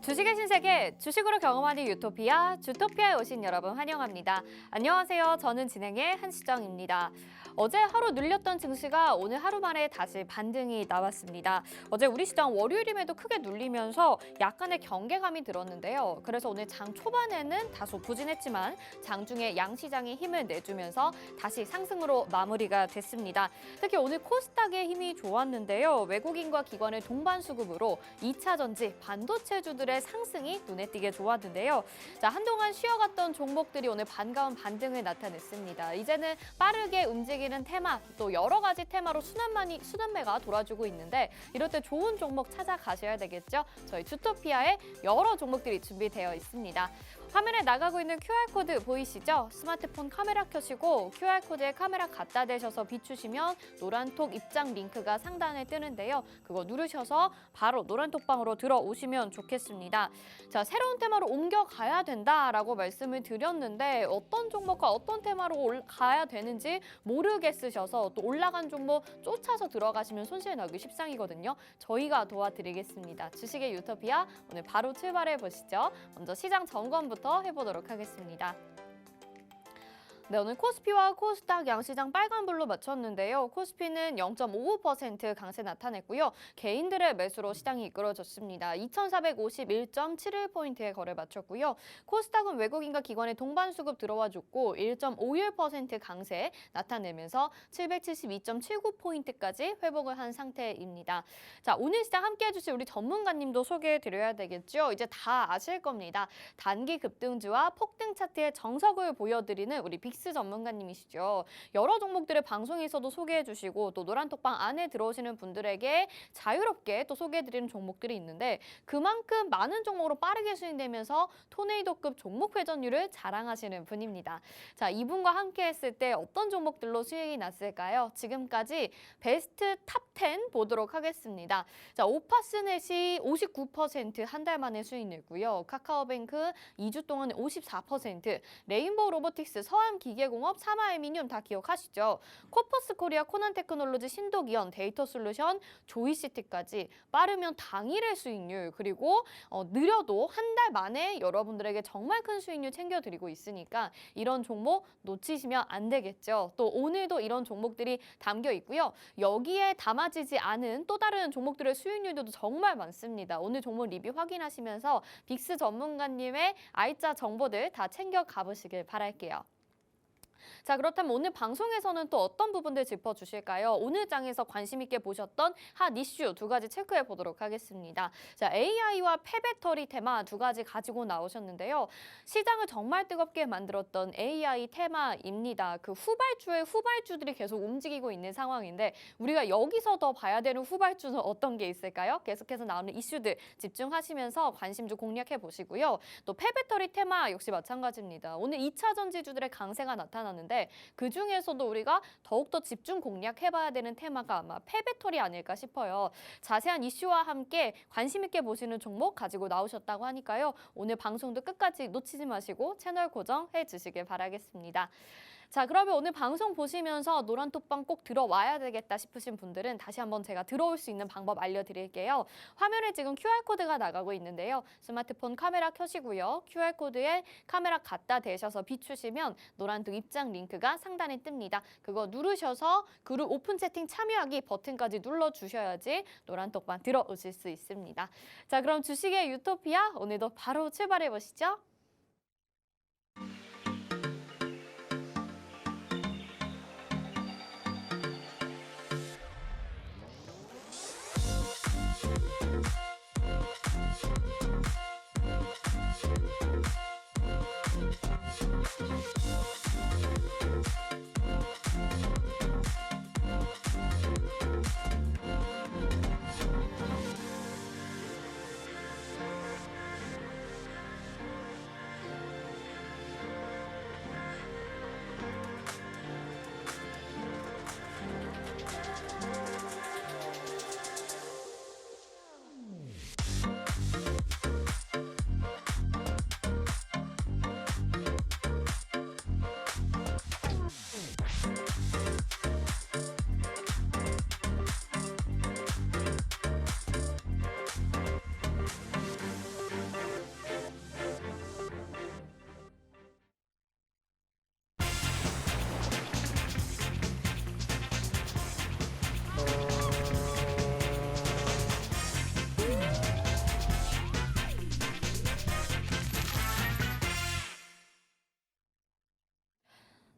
주식의 신세계, 주식으로 경험하는 유토피아, 주토피아에 오신 여러분 환영합니다. 안녕하세요. 저는 진행의 한시정입니다. 어제 하루 눌렸던 증시가 오늘 하루 만에 다시 반등이 나왔습니다. 어제 우리 시장 월요일임에도 크게 눌리면서 약간의 경계감이 들었는데요. 그래서 오늘 장 초반에는 다소 부진했지만 장중에 양시장이 힘을 내주면서 다시 상승으로 마무리가 됐습니다. 특히 오늘 코스닥의 힘이 좋았는데요. 외국인과 기관의 동반 수급으로 2차 전지, 반도체주들의 상승이 눈에 띄게 좋았는데요. 자, 한동안 쉬어갔던 종목들이 오늘 반가운 반등을 나타냈습니다. 이제는 빠르게 움직이는 테마, 또 여러 가지 테마로 순환매가 돌아주고 있는데 이럴 때 좋은 종목 찾아가셔야 되겠죠? 저희 주토피아에 여러 종목들이 준비되어 있습니다. 화면에 나가고 있는 QR코드 보이시죠? 스마트폰 카메라 켜시고 QR코드에 카메라 갖다 대셔서 비추시면 노란톡 입장 링크가 상단에 뜨는데요. 그거 누르셔서 바로 노란톡방으로 들어오시면 좋겠습니다. 자, 새로운 테마로 옮겨가야 된다라고 말씀을 드렸는데 어떤 종목과 어떤 테마로 가야 되는지 모르겠으셔서 또 올라간 종목 쫓아서 들어가시면 손실 나기 십상이거든요. 저희가 도와드리겠습니다. 주식의 유토피아 오늘 바로 출발해 보시죠. 먼저 시장 점검부터 해보도록 하겠습니다. 네, 오늘 코스피와 코스닥 양시장 빨간불로 맞췄는데요. 코스피는 0.55% 강세 나타냈고요. 개인들의 매수로 시장이 이끌어졌습니다. 2,451.71포인트의 거래 마쳤고요. 코스닥은 외국인과 기관의 동반 수급 들어와 줬고 1.51% 강세 나타내면서 772.79포인트까지 회복을 한 상태입니다. 자, 오늘 시장 함께 해주실 우리 전문가님도 소개해드려야 되겠죠. 이제 다 아실 겁니다. 단기 급등주와 폭등 차트의 정석을 보여드리는 우리 빅스 전문가님이시죠. 여러 종목들을 방송에서도 소개해 주시고 또 노란톡방 안에 들어오시는 분들에게 자유롭게 또 소개해드리는 종목들이 있는데 그만큼 많은 종목으로 빠르게 수익되면서 토네이도급 종목 회전율을 자랑하시는 분입니다. 자, 이분과 함께 했을 때 어떤 종목들로 수익이 났을까요? 지금까지 베스트 탑 10 보도록 하겠습니다. 자, 오파스넷이 59% 한 달 만에 수익 냈고요. 카카오뱅크 2주 동안 54%, 레인보우 로보틱스, 서암기계공업, 사마알미늄 다 기억하시죠? 코퍼스 코리아, 코난테크놀로지, 신도기현, 데이터솔루션, 조이시티까지 빠르면 당일의 수익률 그리고 느려도 한 달 만에 여러분들에게 정말 큰 수익률 챙겨드리고 있으니까 이런 종목 놓치시면 안 되겠죠. 또 오늘도 이런 종목들이 담겨 있고요. 여기에 담아지지 않은 또 다른 종목들의 수익률도 정말 많습니다. 오늘 종목 리뷰 확인하시면서 빅스 전문가님의 알짜 정보들 다 챙겨 가보시길 바랄게요. 자, 그렇다면 오늘 방송에서는 또 어떤 부분들 짚어주실까요? 오늘 장에서 관심 있게 보셨던 핫 이슈 두 가지 체크해 보도록 하겠습니다. 자, AI와 폐배터리 테마 두 가지 가지고 나오셨는데요. 시장을 정말 뜨겁게 만들었던 AI 테마입니다. 그 후발주의 후발주들이 계속 움직이고 있는 상황인데 우리가 여기서 더 봐야 되는 후발주는 어떤 게 있을까요? 계속해서 나오는 이슈들 집중하시면서 관심주 공략해 보시고요. 또 폐배터리 테마 역시 마찬가지입니다. 오늘 2차 전지주들의 강세가 나타나는데 그중에서도 우리가 더욱더 집중 공략해봐야 되는 테마가 아마 폐배터리 아닐까 싶어요. 자세한 이슈와 함께 관심 있게 보시는 종목 가지고 나오셨다고 하니까요. 오늘 방송도 끝까지 놓치지 마시고 채널 고정해 주시길 바라겠습니다. 자, 그러면 오늘 방송 보시면서 노란톡방 꼭 들어와야 되겠다 싶으신 분들은 다시 한번 제가 들어올 수 있는 방법 알려드릴게요. 화면에 지금 QR코드가 나가고 있는데요. 스마트폰 카메라 켜시고요. QR코드에 카메라 갖다 대셔서 비추시면 노란톡 입장 링크가 상단에 뜹니다. 그거 누르셔서 그룹 오픈 채팅 참여하기 버튼까지 눌러주셔야지 노란톡방 들어오실 수 있습니다. 자, 그럼 주식의 유토피아 오늘도 바로 출발해 보시죠.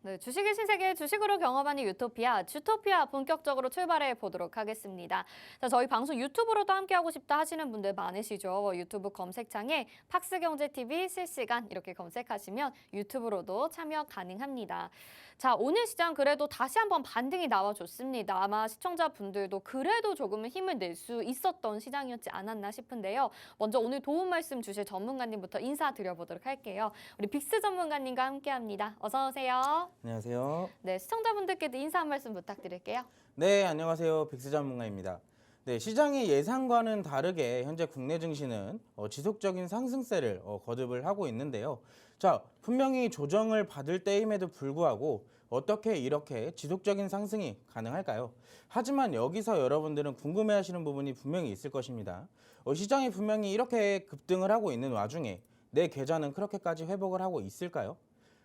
네, 주식의 신세계 주식으로 경험하는 유토피아, 주토피아 본격적으로 출발해 보도록 하겠습니다. 자, 저희 방송 유튜브로도 함께하고 싶다 하시는 분들 많으시죠? 유튜브 검색창에 팍스경제TV 실시간 이렇게 검색하시면 유튜브로도 참여 가능합니다. 자, 오늘 시장 그래도 다시 한번 반등이 나와줬습니다. 아마 시청자분들도 그래도 조금은 힘을 낼 수 있었던 시장이었지 않았나 싶은데요. 먼저 오늘 도움 말씀 주실 전문가님부터 인사드려보도록 할게요. 우리 빅스 전문가님과 함께합니다. 어서 오세요. 안녕하세요. 네, 시청자분들께도 인사 한 말씀 부탁드릴게요. 네, 안녕하세요. 빅스 전문가입니다. 네, 시장의 예상과는 다르게 현재 국내 증시는 지속적인 상승세를 거듭을 하고 있는데요. 자, 분명히 조정을 받을 때임에도 불구하고 어떻게 이렇게 지속적인 상승이 가능할까요? 하지만 여기서 여러분들은 궁금해하시는 부분이 분명히 있을 것입니다. 시장이 분명히 이렇게 급등을 하고 있는 와중에 내 계좌는 그렇게까지 회복을 하고 있을까요?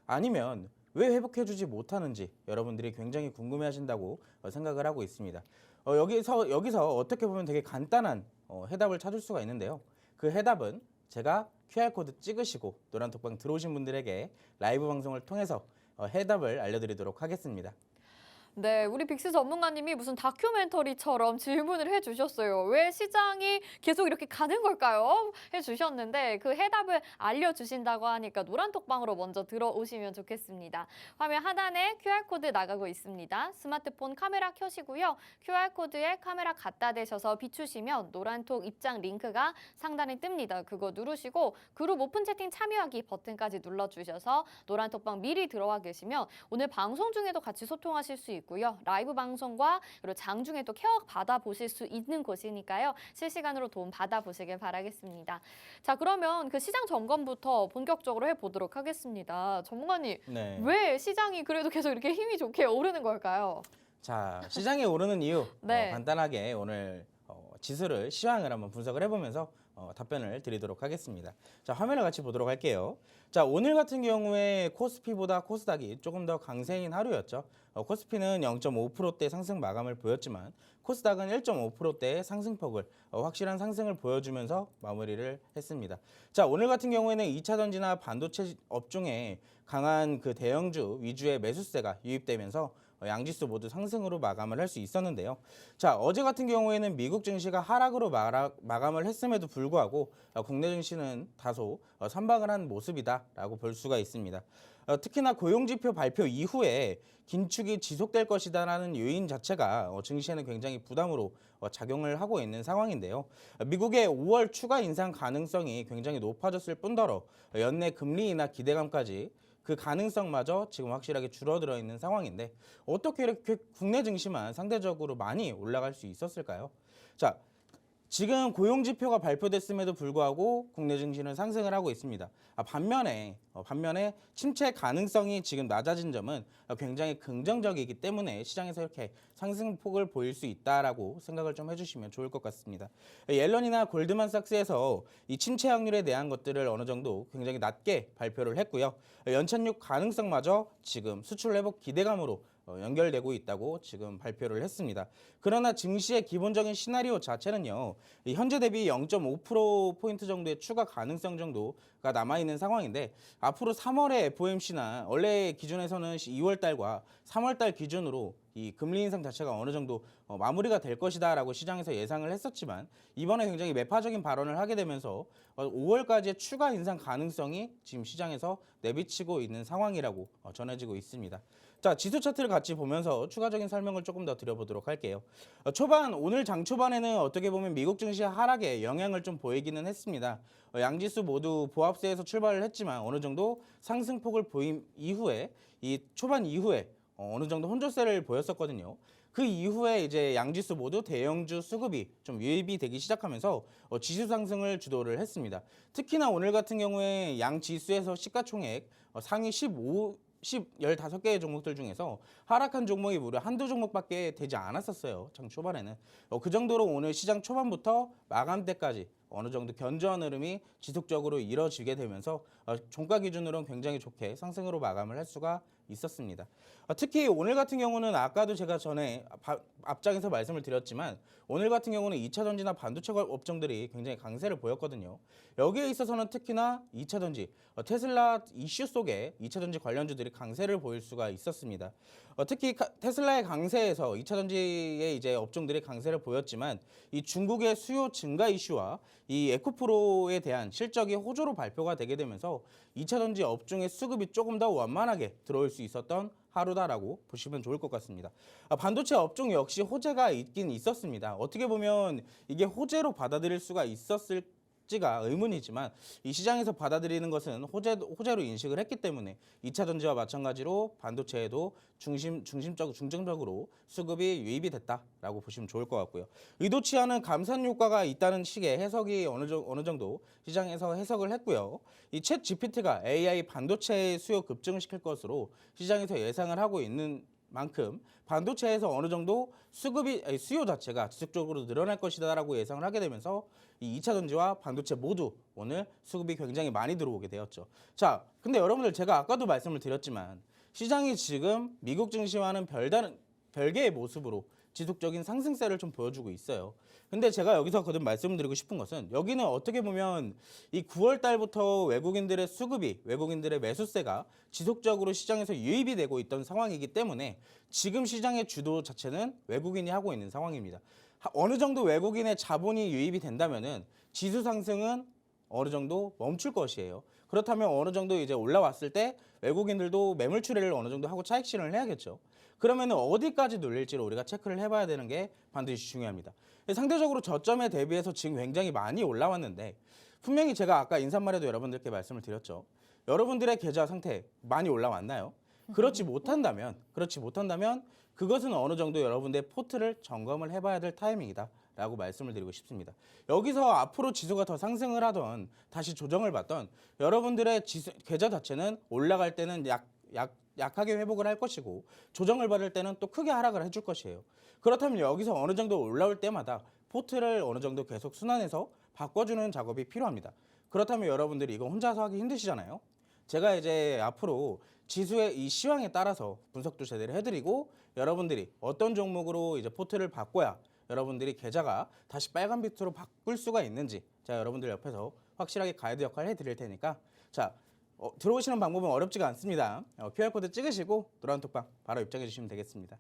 아니면 왜 회복해주지 못하는지 여러분들이 굉장히 궁금해하신다고 생각을 하고 있습니다. 여기서 어떻게 보면 되게 간단한 해답을 찾을 수가 있는데요. 그 해답은 제가 QR코드 찍으시고 노란톡방 들어오신 분들에게 라이브 방송을 통해서 해답을 알려드리도록 하겠습니다. 네, 우리 빅스 전문가님이 무슨 다큐멘터리처럼 질문을 해주셨어요. 왜 시장이 계속 이렇게 가는 걸까요? 해주셨는데 그 해답을 알려주신다고 하니까 노란톡방으로 먼저 들어오시면 좋겠습니다. 화면 하단에 QR코드 나가고 있습니다. 스마트폰 카메라 켜시고요. QR코드에 카메라 갖다 대셔서 비추시면 노란톡 입장 링크가 상단에 뜹니다. 그거 누르시고 그룹 오픈 채팅 참여하기 버튼까지 눌러주셔서 노란톡방 미리 들어와 계시면 오늘 방송 중에도 같이 소통하실 수 있고 라이브 방송과 그리고 장중에 또 케어 받아보실 수 있는 곳이니까요. 실시간으로 도움 받아보시길 바라겠습니다. 자, 그러면 그 시장 점검부터 본격적으로 해보도록 하겠습니다. 전문가님, 네. 왜 시장이 그래도 계속 이렇게 힘이 좋게 오르는 걸까요? 자, 시장이 오르는 이유 네. 간단하게 오늘 지수를 시황을 한번 분석을 해보면서 답변을 드리도록 하겠습니다. 자, 화면을 같이 보도록 할게요. 자, 오늘 같은 경우에 코스피보다 코스닥이 조금 더 강세인 하루였죠. 코스피는 0.5%대 상승 마감을 보였지만 코스닥은 1.5%대의 상승폭을 확실한 상승을 보여주면서 마무리를 했습니다. 자, 오늘 같은 경우에는 2차 전지나 반도체 업종에 강한 그 대형주 위주의 매수세가 유입되면서 양지수 모두 상승으로 마감을 할 수 있었는데요. 자, 어제 같은 경우에는 미국 증시가 하락으로 마감을 했음에도 불구하고 국내 증시는 다소 선박을 한 모습이다라고 볼 수가 있습니다. 특히나 고용지표 발표 이후에 긴축이 지속될 것이다라는 요인 자체가 증시에는 굉장히 부담으로 작용을 하고 있는 상황인데요. 미국의 5월 추가 인상 가능성이 굉장히 높아졌을 뿐더러 연내 금리 인하 기대감까지 그 가능성마저 지금 확실하게 줄어들어 있는 상황인데 어떻게 이렇게 국내 증시만 상대적으로 많이 올라갈 수 있었을까요? 자, 지금 고용지표가 발표됐음에도 불구하고 국내 증시는 상승을 하고 있습니다. 반면에 침체 가능성이 지금 낮아진 점은 굉장히 긍정적이기 때문에 시장에서 이렇게 상승폭을 보일 수 있다라고 생각을 좀 해주시면 좋을 것 같습니다. 옐런이나 골드만삭스에서 이 침체 확률에 대한 것들을 어느 정도 굉장히 낮게 발표를 했고요. 연착륙 가능성마저 지금 수출 회복 기대감으로 연결되고 있다고 지금 발표를 했습니다. 그러나 증시의 기본적인 시나리오 자체는요, 현재 대비 0.5%포인트 정도의 추가 가능성 정도가 남아있는 상황인데 앞으로 3월에 FOMC나 원래 기준에서는 2월 달과 3월 달 기준으로 이 금리 인상 자체가 어느 정도 마무리가 될 것이다라고 시장에서 예상을 했었지만 이번에 굉장히 매파적인 발언을 하게 되면서 5월까지의 추가 인상 가능성이 지금 시장에서 내비치고 있는 상황이라고 전해지고 있습니다. 자, 지수 차트를 같이 보면서 추가적인 설명을 조금 더 드려보도록 할게요. 오늘 장 초반에는 어떻게 보면 미국 증시의 하락에 영향을 좀 보이기는 했습니다. 양지수 모두 보합세에서 출발을 했지만 어느 정도 상승폭을 보인 이후에 이 초반 이후에 어느 정도 혼조세를 보였었거든요. 그 이후에 이제 양지수 모두 대형주 수급이 좀 유입이 되기 시작하면서 지수 상승을 주도를 했습니다. 특히나 오늘 같은 경우에 양 지수에서 시가총액 상위 15개의 종목들 중에서 하락한 종목이 무려 한두 종목밖에 되지 않았었어요. 장 초반에는. 그 정도로 오늘 시장 초반부터 마감 때까지 어느 정도 견조한 흐름이 지속적으로 이뤄지게 되면서 종가 기준으로는 굉장히 좋게 상승으로 마감을 할 수가 있었습니다. 특히 오늘 같은 경우는 아까도 제가 전에 앞장에서 말씀을 드렸지만 오늘 같은 경우는 2차 전지나 반도체 업종들이 굉장히 강세를 보였거든요. 여기에 있어서는 특히나 2차 전지, 테슬라 이슈 속에 2차 전지 관련주들이 강세를 보일 수가 있었습니다. 특히 테슬라의 강세에서 2차 전지의 이제 업종들이 강세를 보였지만 이 중국의 수요 증가 이슈와 이 에코프로에 대한 실적이 호조로 발표가 되게 되면서 2차 전지 업종의 수급이 조금 더 완만하게 들어올 수 있었던 하루다라고 보시면 좋을 것 같습니다. 반도체 업종 역시 호재가 있긴 있었습니다. 어떻게 보면 이게 호재로 받아들일 수가 있었을지가 의문이지만 이 시장에서 받아들이는 것은 호재로 인식을 했기 때문에 2차 전지와 마찬가지로 반도체에도 중점적으로 수급이 유입이 됐다라고 보시면 좋을 것 같고요. 의도치 않은 감산 효과가 있다는 식의 해석이 어느 정도 시장에서 해석을 했고요. 이 챗 GPT가 AI 반도체의 수요 급증을 시킬 것으로 시장에서 예상을 하고 있는 만큼 반도체에서 어느 정도 수요 자체가 지속적으로 늘어날 것이다라고 예상을 하게 되면서 이 2차 전지와 반도체 모두 오늘 수급이 굉장히 많이 들어오게 되었죠. 자, 근데 여러분들 제가 아까도 말씀을 드렸지만 시장이 지금 미국 증시와는 별개의 모습으로 지속적인 상승세를 좀 보여주고 있어요. 근데 제가 여기서 거듭 말씀드리고 싶은 것은 여기는 어떻게 보면 이 9월 달부터 외국인들의 수급이, 외국인들의 매수세가 지속적으로 시장에서 유입이 되고 있던 상황이기 때문에 지금 시장의 주도 자체는 외국인이 하고 있는 상황입니다. 어느 정도 외국인의 자본이 유입이 된다면은 지수 상승은 어느 정도 멈출 것이에요. 그렇다면 어느 정도 이제 올라왔을 때 외국인들도 매물 추리를 어느 정도 하고 차익 실현을 해야겠죠. 그러면 어디까지 눌릴지를 우리가 체크를 해봐야 되는 게 반드시 중요합니다. 상대적으로 저점에 대비해서 지금 굉장히 많이 올라왔는데 분명히 제가 아까 인사말에도 여러분들께 말씀을 드렸죠. 여러분들의 계좌 상태 많이 올라왔나요? 그렇지 못한다면 그것은 어느 정도 여러분들의 포트를 점검을 해봐야 될 타이밍이다 라고 말씀을 드리고 싶습니다. 여기서 앞으로 지수가 더 상승을 하던 다시 조정을 받던 여러분들의 계좌 자체는 올라갈 때는 약하게 회복을 할 것이고 조정을 받을 때는 또 크게 하락을 해줄 것이에요. 그렇다면 여기서 어느 정도 올라올 때마다 포트를 어느 정도 계속 순환해서 바꿔주는 작업이 필요합니다. 그렇다면 여러분들이 이거 혼자서 하기 힘드시잖아요. 제가 이제 앞으로 지수의 이 시황에 따라서 분석도 제대로 해드리고 여러분들이 어떤 종목으로 이제 포트를 바꿔야 여러분들이 계좌가 다시 빨간 빛으로 바꿀 수가 있는지 제가 여러분들 옆에서 확실하게 가이드 역할을 해드릴 테니까 자 들어오시는 방법은 어렵지가 않습니다. QR코드 찍으시고 노란톡방 바로 입장해 주시면 되겠습니다.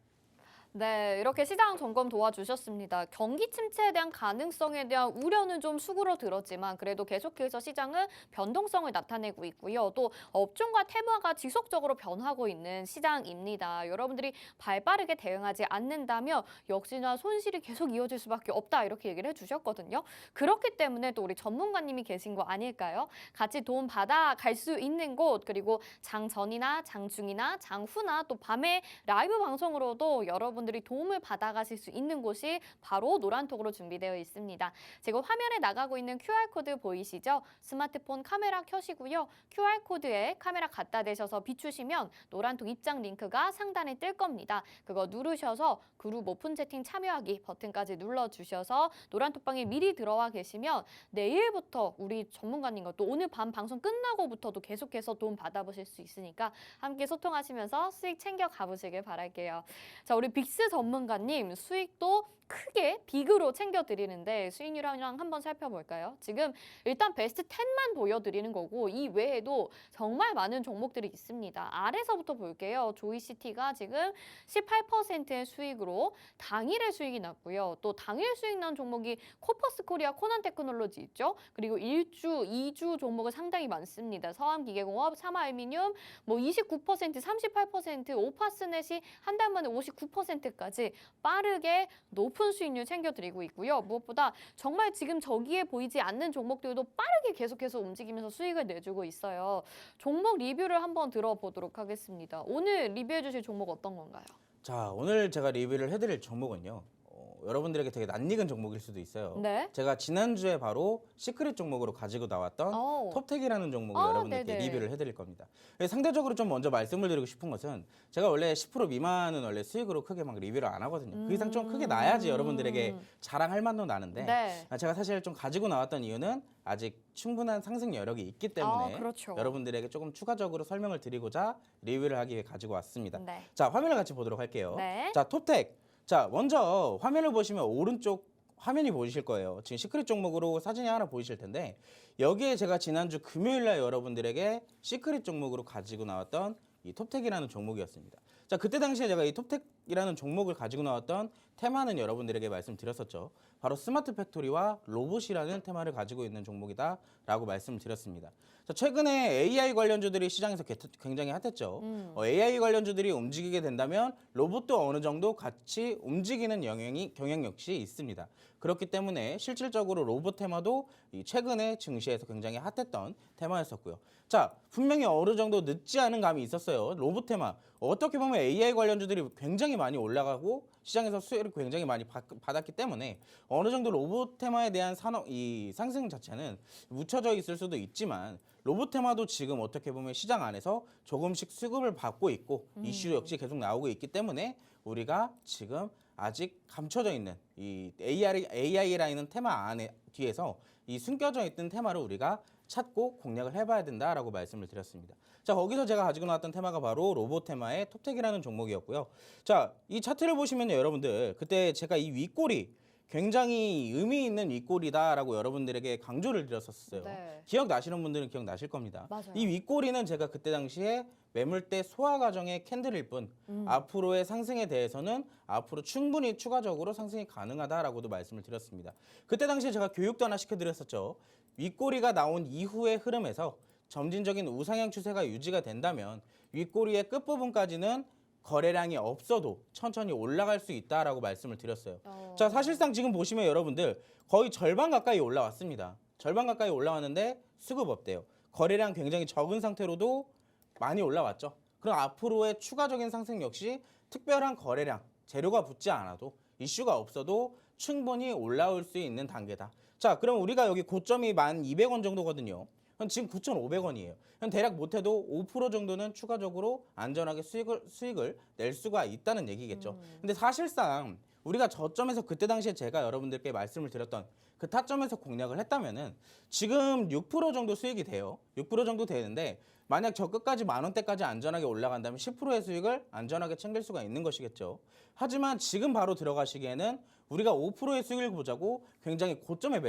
네, 이렇게 시장 점검 도와주셨습니다. 경기 침체에 대한 가능성에 대한 우려는 좀 수그러들었지만 그래도 계속해서 시장은 변동성을 나타내고 있고요. 또 업종과 테마가 지속적으로 변하고 있는 시장입니다. 여러분들이 발빠르게 대응하지 않는다면 역시나 손실이 계속 이어질 수밖에 없다 이렇게 얘기를 해주셨거든요. 그렇기 때문에 또 우리 전문가님이 계신 거 아닐까요? 같이 도움 받아 갈 수 있는 곳 그리고 장 전이나 장 중이나 장 후나 또 밤에 라이브 방송으로도 여러분들이 도움을 받아가실 수 있는 곳이 바로 노란톡으로 준비되어 있습니다. 지금 화면에 나가고 있는 QR코드 보이시죠? 스마트폰 카메라 켜시고요. QR코드에 카메라 갖다 대셔서 비추시면 노란톡 입장 링크가 상단에 뜰 겁니다. 그거 누르셔서 그룹 오픈 채팅 참여하기 버튼까지 눌러주셔서 노란톡방에 미리 들어와 계시면 내일부터 우리 전문가님과 또 오늘 밤 방송 끝나고부터도 계속해서 도움 받아보실 수 있으니까 함께 소통하시면서 수익 챙겨 가보시길 바랄게요. 자, 우리 빅스 전문가님 수익도 크게 빅으로 챙겨드리는데 수익률이랑 한번 살펴볼까요? 지금 일단 베스트 10만 보여드리는 거고 이 외에도 정말 많은 종목들이 있습니다. 아래서부터 볼게요. 조이시티가 지금 18%의 수익으로 당일의 수익이 났고요. 또 당일 수익 난 종목이 코퍼스 코리아 코난테크놀로지 있죠. 그리고 1주, 2주 종목은 상당히 많습니다. 서암기계공업, 삼화알미늄, 뭐 29%, 38%, 오파스넷이 한 달 만에 59%까지 빠르게 높은 수익률 챙겨드리고 있고요. 무엇보다 정말 지금 저기에 보이지 않는 종목들도 빠르게 계속해서 움직이면서 수익을 내주고 있어요. 종목 리뷰를 한번 들어보도록 하겠습니다. 오늘 리뷰해 주실 종목 어떤 건가요? 자, 오늘 제가 리뷰를 해드릴 종목은요. 여러분들에게 되게 낯익은 종목일 수도 있어요. 네. 제가 지난주에 바로 시크릿 종목으로 가지고 나왔던 톱텍이라는 종목을 여러분들께 네네. 리뷰를 해드릴 겁니다. 상대적으로 좀 먼저 말씀을 드리고 싶은 것은 제가 원래 10% 미만은 원래 수익으로 크게 막 리뷰를 안 하거든요. 그 이상 좀 크게 나야지 여러분들에게 자랑할 맛도 나는데 네. 제가 사실 좀 가지고 나왔던 이유는 아직 충분한 상승 여력이 있기 때문에 그렇죠. 여러분들에게 조금 추가적으로 설명을 드리고자 리뷰를 하기 위해 가지고 왔습니다. 네. 자, 화면을 같이 보도록 할게요. 네. 자, 톱텍. 자, 먼저 화면을 보시면 오른쪽 화면이 보이실 거예요. 지금 시크릿 종목으로 사진이 하나 보이실 텐데 여기에 제가 지난주 금요일 날 여러분들에게 시크릿 종목으로 가지고 나왔던 이 톱텍이라는 종목이었습니다. 자, 그때 당시에 제가 이 톱텍이라는 종목을 가지고 나왔던 테마는 여러분들에게 말씀드렸었죠. 바로 스마트 팩토리와 로봇이라는 테마를 가지고 있는 종목이다라고 말씀을 드렸습니다. 자, 최근에 AI 관련주들이 시장에서 굉장히 핫했죠. AI 관련주들이 움직이게 된다면 로봇도 어느 정도 같이 움직이는 경향 역시 있습니다. 그렇기 때문에 실질적으로 로봇 테마도 이 최근에 증시에서 굉장히 핫했던 테마였었고요. 자, 분명히 어느 정도 늦지 않은 감이 있었어요. 로봇 테마. 어떻게 보면 AI 관련주들이 굉장히 많이 올라가고 시장에서 수혜를 굉장히 많이 받았기 때문에 어느 정도 로봇 테마에 대한 이 상승 자체는 묻혀져 있을 수도 있지만 로봇 테마도 지금 어떻게 보면 시장 안에서 조금씩 수급을 받고 있고 이슈 역시 계속 나오고 있기 때문에 우리가 지금 아직 감춰져 있는 이 AI라는 테마 안에 뒤에서 이 숨겨져 있던 테마를 우리가 찾고 공략을 해봐야 된다라고 말씀을 드렸습니다. 자, 거기서 제가 가지고 나왔던 테마가 바로 로봇 테마의 톱텍이라는 종목이었고요. 자, 이 차트를 보시면 여러분들 그때 제가 이 윗꼬리 굉장히 의미 있는 윗꼬리다라고 여러분들에게 강조를 드렸었어요. 네. 기억나시는 분들은 기억나실 겁니다. 맞아요. 이 윗꼬리는 제가 그때 당시에 매물대 소화 과정의 캔들일 뿐 앞으로의 상승에 대해서는 앞으로 충분히 추가적으로 상승이 가능하다라고도 말씀을 드렸습니다. 그때 당시에 제가 교육도 하나 시켜드렸었죠. 윗꼬리가 나온 이후의 흐름에서 점진적인 우상향 추세가 유지가 된다면 윗꼬리의 끝부분까지는 거래량이 없어도 천천히 올라갈 수 있다라고 말씀을 드렸어요. 자, 사실상 지금 보시면 여러분들 거의 절반 가까이 올라왔습니다. 절반 가까이 올라왔는데 수급 없대요. 거래량 굉장히 적은 상태로도 많이 올라왔죠. 그럼 앞으로의 추가적인 상승 역시 특별한 거래량, 재료가 붙지 않아도 이슈가 없어도 충분히 올라올 수 있는 단계다. 자, 그럼 우리가 여기 고점이 1,200원 정도거든요. 지금 9,500원이에요. 대략 못해도 5% 정도는 추가적으로 안전하게 수익을 낼 수가 있다는 얘기겠죠. 근데 사실상 우리가 저점에서 그때 당시에 제가 여러분들께 말씀을 드렸던 그 타점에서 공략을 했다면은 지금 6% 정도 수익이 돼요. 6% 정도 되는데 만약 저 끝까지 10,000원대까지 안전하게 올라간다면 10%의 수익을 안전하게 챙길 수가 있는 것이겠죠. 하지만 지금 바로 들어가시기에는 우리가 5%의 수익을 보자고 굉장히 고점에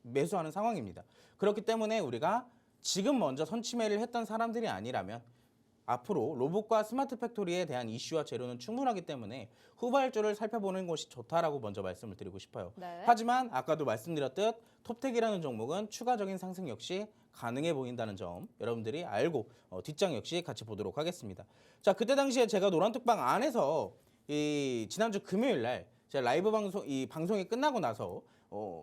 매수하는 상황입니다. 그렇기 때문에 우리가 지금 먼저 선취매를 했던 사람들이 아니라면 앞으로 로봇과 스마트 팩토리에 대한 이슈와 재료는 충분하기 때문에 후발주를 살펴보는 것이 좋다라고 먼저 말씀을 드리고 싶어요. 네. 하지만 아까도 말씀드렸듯 톱텍이라는 종목은 추가적인 상승 역시 가능해 보인다는 점 여러분들이 알고 뒷장 역시 같이 보도록 하겠습니다. 자, 그때 당시에 제가 노란톡방 안에서 이 지난주 금요일 날 제가 라이브 방송이 끝나고 나서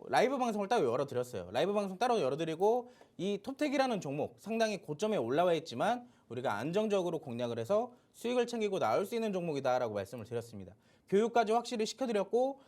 라이브 방송을 따로 열어드렸어요. 라이브 방송 따로 열어드리고 이 톱텍이라는 종목 상당히 고점에 올라와 있지만 우리가 안정적으로 공략을 해서 수익을 챙기고 나올 수 있는 종목이다라고 말씀을 드렸습니다. 교육까지 확실히 시켜드렸고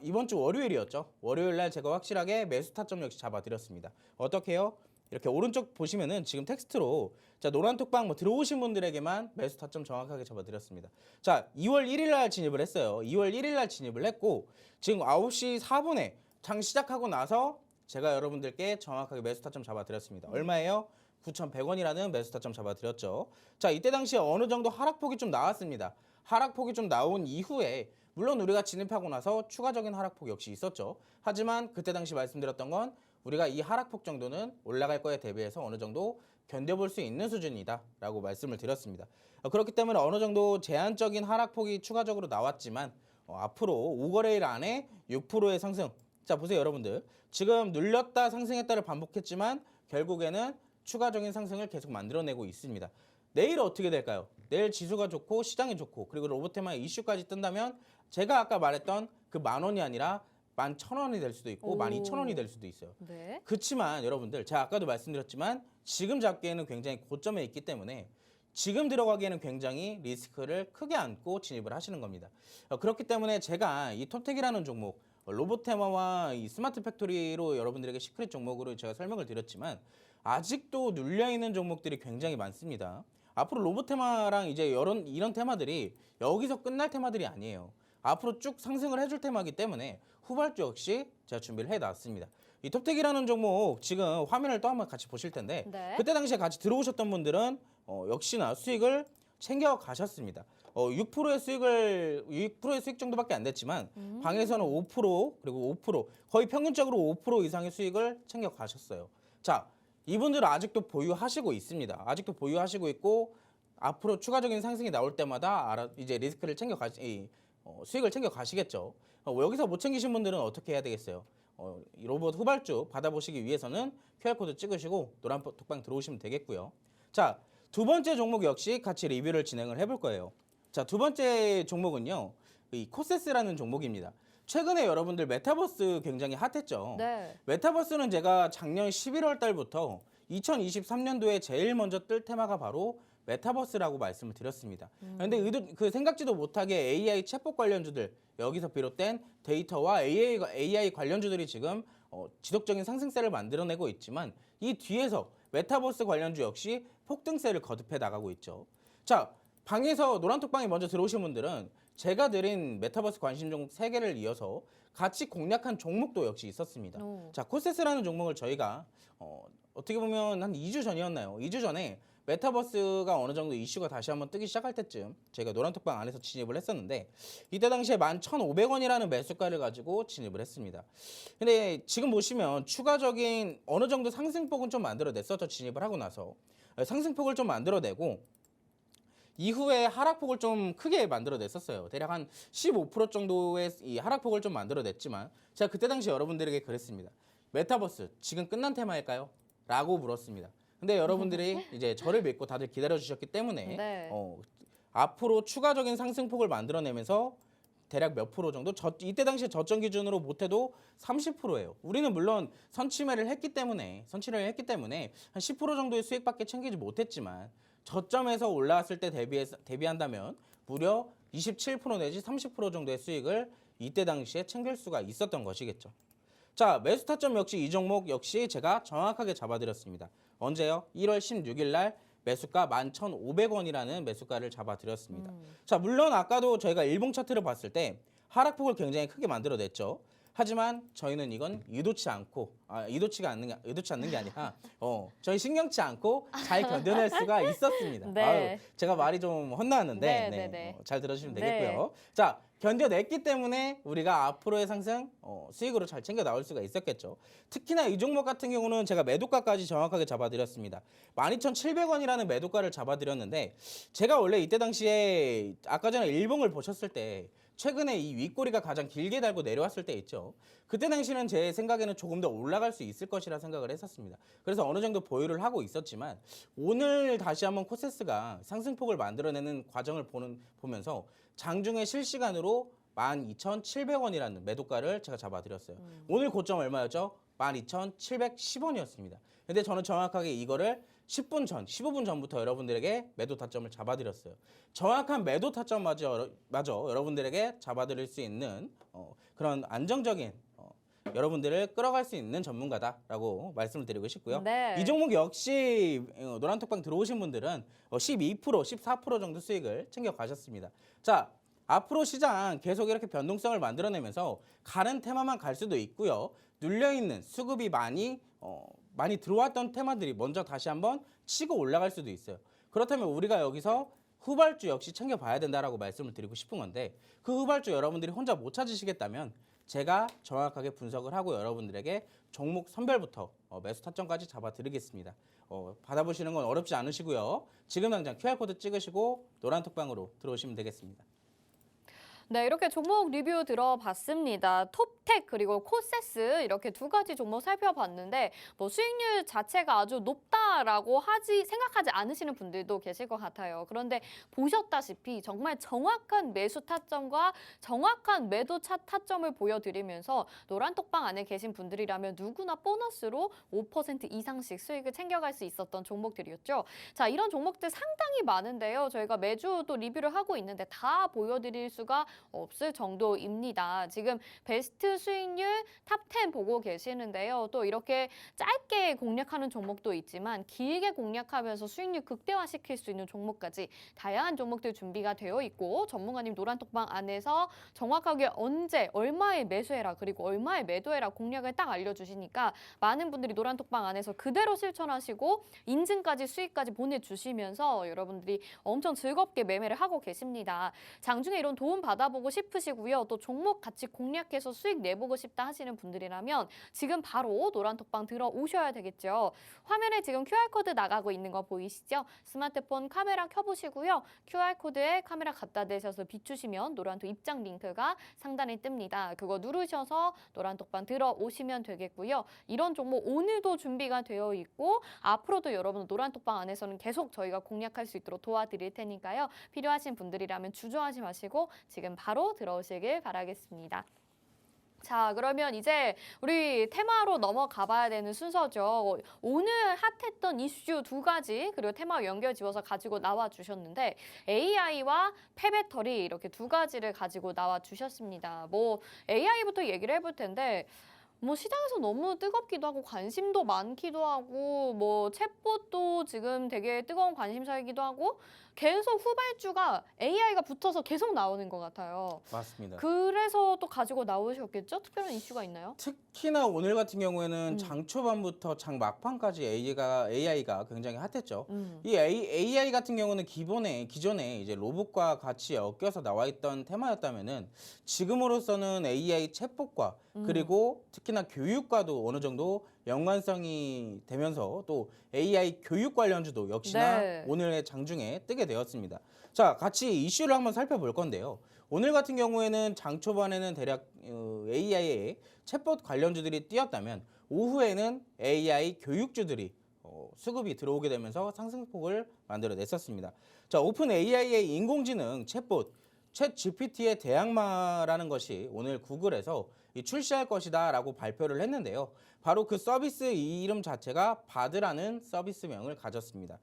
이번 주 월요일이었죠. 월요일 날 제가 확실하게 매수 타점 역시 잡아드렸습니다. 어떻게 해요? 이렇게 오른쪽 보시면은 지금 텍스트로 자, 노란톡방 들어오신 분들에게만 매수 타점 정확하게 잡아드렸습니다. 자, 2월 1일 날 진입을 했어요. 2월 1일 날 진입을 했고 지금 9시 4분에 장 시작하고 나서 제가 여러분들께 정확하게 매수 타점 잡아드렸습니다. 얼마예요? 9,100원이라는 매수 타점 잡아드렸죠. 자, 이때 당시에 어느 정도 하락폭이 좀 나왔습니다. 하락폭이 좀 나온 이후에 물론 우리가 진입하고 나서 추가적인 하락폭 역시 있었죠. 하지만 그때 당시 말씀드렸던 건 우리가 이 하락폭 정도는 올라갈 거에 대비해서 어느 정도 견뎌볼 수 있는 수준이다라고 말씀을 드렸습니다. 그렇기 때문에 어느 정도 제한적인 하락폭이 추가적으로 나왔지만 앞으로 5거래일 안에 6%의 상승. 자, 보세요 여러분들. 지금 눌렸다 상승했다를 반복했지만 결국에는 추가적인 상승을 계속 만들어내고 있습니다. 내일 어떻게 될까요? 내일 지수가 좋고 시장이 좋고 그리고 로봇테마의 이슈까지 뜬다면 제가 아까 말했던 그 10,000원이 아니라 11,000원이 될 수도 있고 12,000원이 될 수도 있어요. 네. 그렇지만 여러분들 제가 아까도 말씀드렸지만 지금 잡기에는 굉장히 고점에 있기 때문에 지금 들어가기에는 굉장히 리스크를 크게 안고 진입을 하시는 겁니다. 그렇기 때문에 제가 이 톱텍이라는 종목, 로보테마와 이 스마트 팩토리로 여러분들에게 시크릿 종목으로 제가 설명을 드렸지만 아직도 눌려있는 종목들이 굉장히 많습니다. 앞으로 로보테마랑 이제 이런 테마들이 여기서 끝날 테마들이 아니에요. 앞으로 쭉 상승을 해줄 테마이기 때문에 후발주 역시 제가 준비를 해놨습니다. 이 톱텍이라는 종목 지금 화면을 또 한번 같이 보실 텐데 네. 그때 당시에 같이 들어오셨던 분들은 역시나 수익을 챙겨 가셨습니다. 6%의 수익 정도밖에 안 됐지만 방에서는 5% 그리고 5% 거의 평균적으로 5% 이상의 수익을 챙겨 가셨어요. 자, 이분들은 아직도 보유하시고 있습니다. 아직도 보유하시고 있고 앞으로 추가적인 상승이 나올 때마다 이제 리스크를 수익을 챙겨 가시겠죠. 여기서 못 챙기신 분들은 어떻게 해야 되겠어요? 이 로봇 후발주 받아보시기 위해서는 QR코드 찍으시고 노란 톡방 들어오시면 되겠고요. 자, 두 번째 종목 역시 같이 리뷰를 진행을 해볼 거예요. 자, 두 번째 종목은요. 이 코세스라는 종목입니다. 최근에 여러분들 메타버스 굉장히 핫했죠. 네. 메타버스는 제가 작년 11월 달부터 2023년도에 제일 먼저 뜰 테마가 바로 메타버스라고 말씀을 드렸습니다. 그런데 생각지도 못하게 AI 챗봇 관련주들 여기서 비롯된 데이터와 AI 관련주들이 지금 지속적인 상승세를 만들어내고 있지만 이 뒤에서 메타버스 관련주 역시 폭등세를 거듭해 나가고 있죠. 자, 방에서 노란톡방에 먼저 들어오신 분들은 제가 드린 메타버스 관심 종목 3개를 이어서 같이 공략한 종목도 역시 있었습니다. 자, 코세스라는 종목을 저희가 어떻게 보면 한 2주 전이었나요? 2주 전에 메타버스가 어느 정도 이슈가 다시 한번 뜨기 시작할 때쯤 저희가 노란톡방 안에서 진입을 했었는데 이때 당시에 11,500원이라는 매수가를 가지고 진입을 했습니다. 근데 지금 보시면 추가적인 어느 정도 상승폭은 좀 만들어냈었죠. 진입을 하고 나서 상승폭을 좀 만들어내고 이후에 하락폭을 좀 크게 만들어냈었어요. 대략 한 15% 정도의 이 하락폭을 좀 만들어냈지만 제가 그때 당시 여러분들에게 그랬습니다. 메타버스 지금 끝난 테마일까요? 라고 물었습니다. 근데 여러분들이 이제 저를 믿고 다들 기다려주셨기 때문에 네. 앞으로 추가적인 상승폭을 만들어내면서 대략 몇 프로 정도? 이때 당시에 저점 기준으로 못해도 30%예요. 우리는 물론 선취를 했기 때문에 한 10% 정도의 수익밖에 챙기지 못했지만 저점에서 올라왔을 때 대비한다면 무려 27% 내지 30% 정도의 수익을 이때 당시에 챙길 수가 있었던 것이겠죠. 자, 매수 타점 역시 이 종목 역시 제가 정확하게 잡아드렸습니다. 언제요? 1월 16일 날 매수가 11,500원이라는 매수가를 잡아드렸습니다. 자, 물론 아까도 저희가 일봉 차트를 봤을 때 하락폭을 굉장히 크게 만들어냈죠. 하지만 저희는 이건 의도치 않는 게 아니라 저희 신경치 않고 잘 견뎌낼 수가 있었습니다. 네. 제가 말이 좀 헛나왔는데 네. 잘 들어주시면 네. 되겠고요. 자, 견뎌냈기 때문에 우리가 앞으로의 상승 수익으로 잘 챙겨 나올 수가 있었겠죠. 특히나 이 종목 같은 경우는 제가 매도가까지 정확하게 잡아드렸습니다. 12,700원이라는 매도가를 잡아드렸는데 제가 원래 이때 당시에 아까 전에 일봉을 보셨을 때 최근에 이 윗꼬리가 가장 길게 달고 내려왔을 때 있죠. 그때 당시는 제 생각에는 조금 더 올라갈 수 있을 것이라 생각을 했었습니다. 그래서 어느 정도 보유를 하고 있었지만 오늘 다시 한번 코세스가 상승폭을 만들어내는 과정을 보면서 장중에 실시간으로 12,700원이라는 매도가를 제가 잡아드렸어요. 오늘 고점 얼마였죠? 12,710원이었습니다. 근데 저는 정확하게 이거를 10분 전, 15분 전부터 여러분들에게 매도 타점을 잡아드렸어요. 정확한 매도 타점마저 여러분들에게 잡아드릴 수 있는 그런 안정적인 여러분들을 끌어갈 수 있는 전문가다라고 말씀을 드리고 싶고요. 네. 이 종목 역시 노란톡방 들어오신 분들은 12%, 14% 정도 수익을 챙겨 가셨습니다. 자, 앞으로 시장 계속 이렇게 변동성을 만들어내면서 가는 테마만 갈 수도 있고요. 눌려있는 수급이 많이 들어왔던 테마들이 먼저 다시 한번 치고 올라갈 수도 있어요. 그렇다면 우리가 여기서 후발주 역시 챙겨봐야 된다라고 말씀을 드리고 싶은 건데 그 후발주 여러분들이 혼자 못 찾으시겠다면 제가 정확하게 분석을 하고 여러분들에게 종목 선별부터 매수 타점까지 잡아드리겠습니다. 받아보시는 건 어렵지 않으시고요. 지금 당장 QR코드 찍으시고 노란톡방으로 들어오시면 되겠습니다. 네, 이렇게 종목 리뷰 들어봤습니다. 톱텍 그리고 코세스 이렇게 두 가지 종목 살펴봤는데 뭐 수익률 자체가 아주 높다라고 생각하지 않으시는 분들도 계실 것 같아요. 그런데 보셨다시피 정말 정확한 매수 타점과 정확한 매도 타점을 보여드리면서 노란톡방 안에 계신 분들이라면 누구나 보너스로 5% 이상씩 수익을 챙겨갈 수 있었던 종목들이었죠. 자, 이런 종목들 상당히 많은데요. 저희가 매주 또 리뷰를 하고 있는데 다 보여드릴 수가 없을 정도입니다. 지금 베스트 수익률 탑10 보고 계시는데요. 또 이렇게 짧게 공략하는 종목도 있지만 길게 공략하면서 수익률 극대화시킬 수 있는 종목까지 다양한 종목들 준비가 되어 있고 전문가님 노란톡방 안에서 정확하게 언제 얼마에 매수해라 그리고 얼마에 매도해라 공략을 딱 알려주시니까 많은 분들이 노란톡방 안에서 그대로 실천하시고 인증까지 수익까지 보내주시면서 여러분들이 엄청 즐겁게 매매를 하고 계십니다. 장중에 이런 도움 받아보고 싶으시고요. 또 종목 같이 공략해서 수익 내보고 싶다 하시는 분들이라면 지금 바로 노란톡방 들어오셔야 되겠죠. 화면에 지금 QR코드 나가고 있는 거 보이시죠? 스마트폰 카메라 켜보시고요. QR코드에 카메라 갖다 대셔서 비추시면 노란톡 입장 링크가 상단에 뜹니다. 그거 누르셔서 노란톡방 들어오시면 되겠고요. 이런 종목 오늘도 준비가 되어 있고 앞으로도 여러분 노란톡방 안에서는 계속 저희가 공략할 수 있도록 도와드릴 테니까요. 필요하신 분들이라면 주저하지 마시고 지금 바로 들어오시길 바라겠습니다. 자, 그러면 이제 우리 테마로 넘어가 봐야 되는 순서죠. 오늘 핫했던 이슈 두 가지 그리고 테마 연결 지어서 가지고 나와 주셨는데 AI와 폐배터리 이렇게 두 가지를 가지고 나와 주셨습니다. 뭐 AI부터 얘기를 해볼 텐데 뭐 시장에서 너무 뜨겁기도 하고 관심도 많기도 하고 뭐 챗봇도 지금 되게 뜨거운 관심사이기도 하고 계속 후발주가 AI가 붙어서 계속 나오는 것 같아요. 맞습니다. 그래서 또 가지고 나오셨겠죠? 특별한 이슈가 있나요? 특히나 오늘 같은 경우에는 음. 장 초반부터 장 막판까지 AI가 굉장히 핫했죠. 음. 이 AI 같은 경우는 기존에 이제 로봇과 같이 엮여서 나와 있던 테마였다면은 지금으로서는 AI 챗봇과 그리고 특히나 교육과도 어느 정도 연관성이 되면서 또 AI 교육 관련주도 역시나 네. 오늘의 장중에 뜨게 되었습니다. 자, 같이 이슈를 한번 살펴볼 건데요. 오늘 같은 경우에는 장 초반에는 대략 AI의 챗봇 관련주들이 뛰었다면 오후에는 AI 교육주들이 수급이 들어오게 되면서 상승폭을 만들어냈었습니다. 자, 오픈 AI의 인공지능 챗봇 챗 GPT의 대항마라는 것이 오늘 구글에서 출시할 것이다라고 발표를 했는데요. 바로 그 서비스 이름 자체가 바드라는 서비스명을 가졌습니다.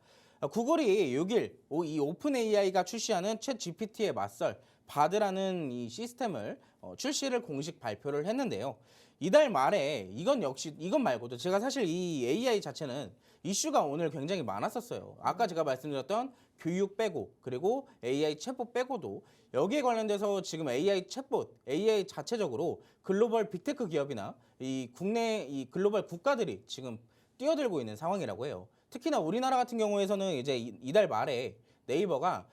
구글이 6일 이 오픈 AI가 출시하는 챗 GPT에 맞설 바드라는 이 시스템을 출시를 공식 발표를 했는데요. 이달 말에 이건 말고도 제가 사실 이 AI 자체는 이슈가 오늘 굉장히 많았었어요. 아까 제가 말씀드렸던 교육 빼고 그리고 AI 챗봇 빼고도 여기에 관련돼서 지금 AI 챗봇, AI 자체적으로 글로벌 빅테크 기업이나 이 국내 이 글로벌 국가들이 지금 뛰어들고 있는 상황이라고 해요. 특히나 우리나라 같은 경우에서는 이제 이달 말에 네이버가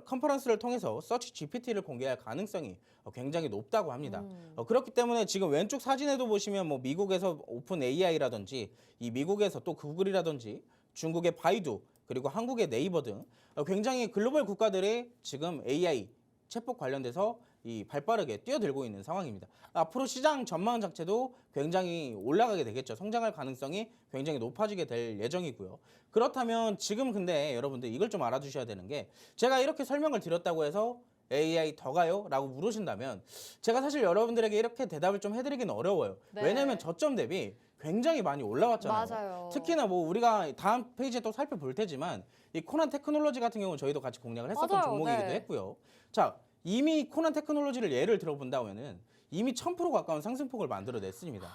컨퍼런스를 통해서 서치 GPT를 공개할 가능성이 굉장히 높다고 합니다. 그렇기 때문에 지금 왼쪽 사진에도 보시면 뭐 미국에서 오픈 AI라든지 이 미국에서 또 구글이라든지 중국의 바이두 그리고 한국의 네이버 등 굉장히 글로벌 국가들의 지금 AI 챗봇 관련돼서 이 발빠르게 뛰어들고 있는 상황입니다. 앞으로 시장 전망 자체도 굉장히 올라가게 되겠죠. 성장할 가능성이 굉장히 높아지게 될 예정이고요. 그렇다면 지금 근데 여러분들 이걸 좀 알아두셔야 되는 게 제가 이렇게 설명을 드렸다고 해서 AI 더 가요? 라고 물으신다면 제가 사실 여러분들에게 이렇게 대답을 좀 해드리기는 어려워요. 네. 왜냐하면 저점 대비 굉장히 많이 올라왔잖아요. 맞아요. 특히나 뭐 우리가 다음 페이지에 또 살펴볼 테지만 이 코난 테크놀로지 같은 경우는 저희도 같이 공략을 했었던 맞아요. 종목이기도 네. 했고요. 자, 이미 코난 테크놀로지를 예를 들어본다면은 이미 1000% 가까운 상승폭을 만들어냈습니다.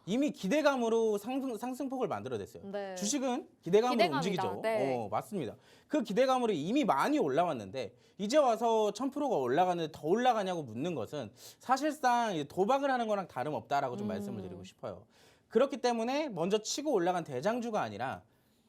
이미 기대감으로 상승폭을 만들어냈어요. 네. 주식은 기대감으로 기대감이다. 움직이죠. 네. 맞습니다. 그 기대감으로 이미 많이 올라왔는데 이제 와서 1000%가 올라가는데 더 올라가냐고 묻는 것은 사실상 도박을 하는 거랑 다름없다라고 좀 말씀을 드리고 싶어요. 그렇기 때문에 먼저 치고 올라간 대장주가 아니라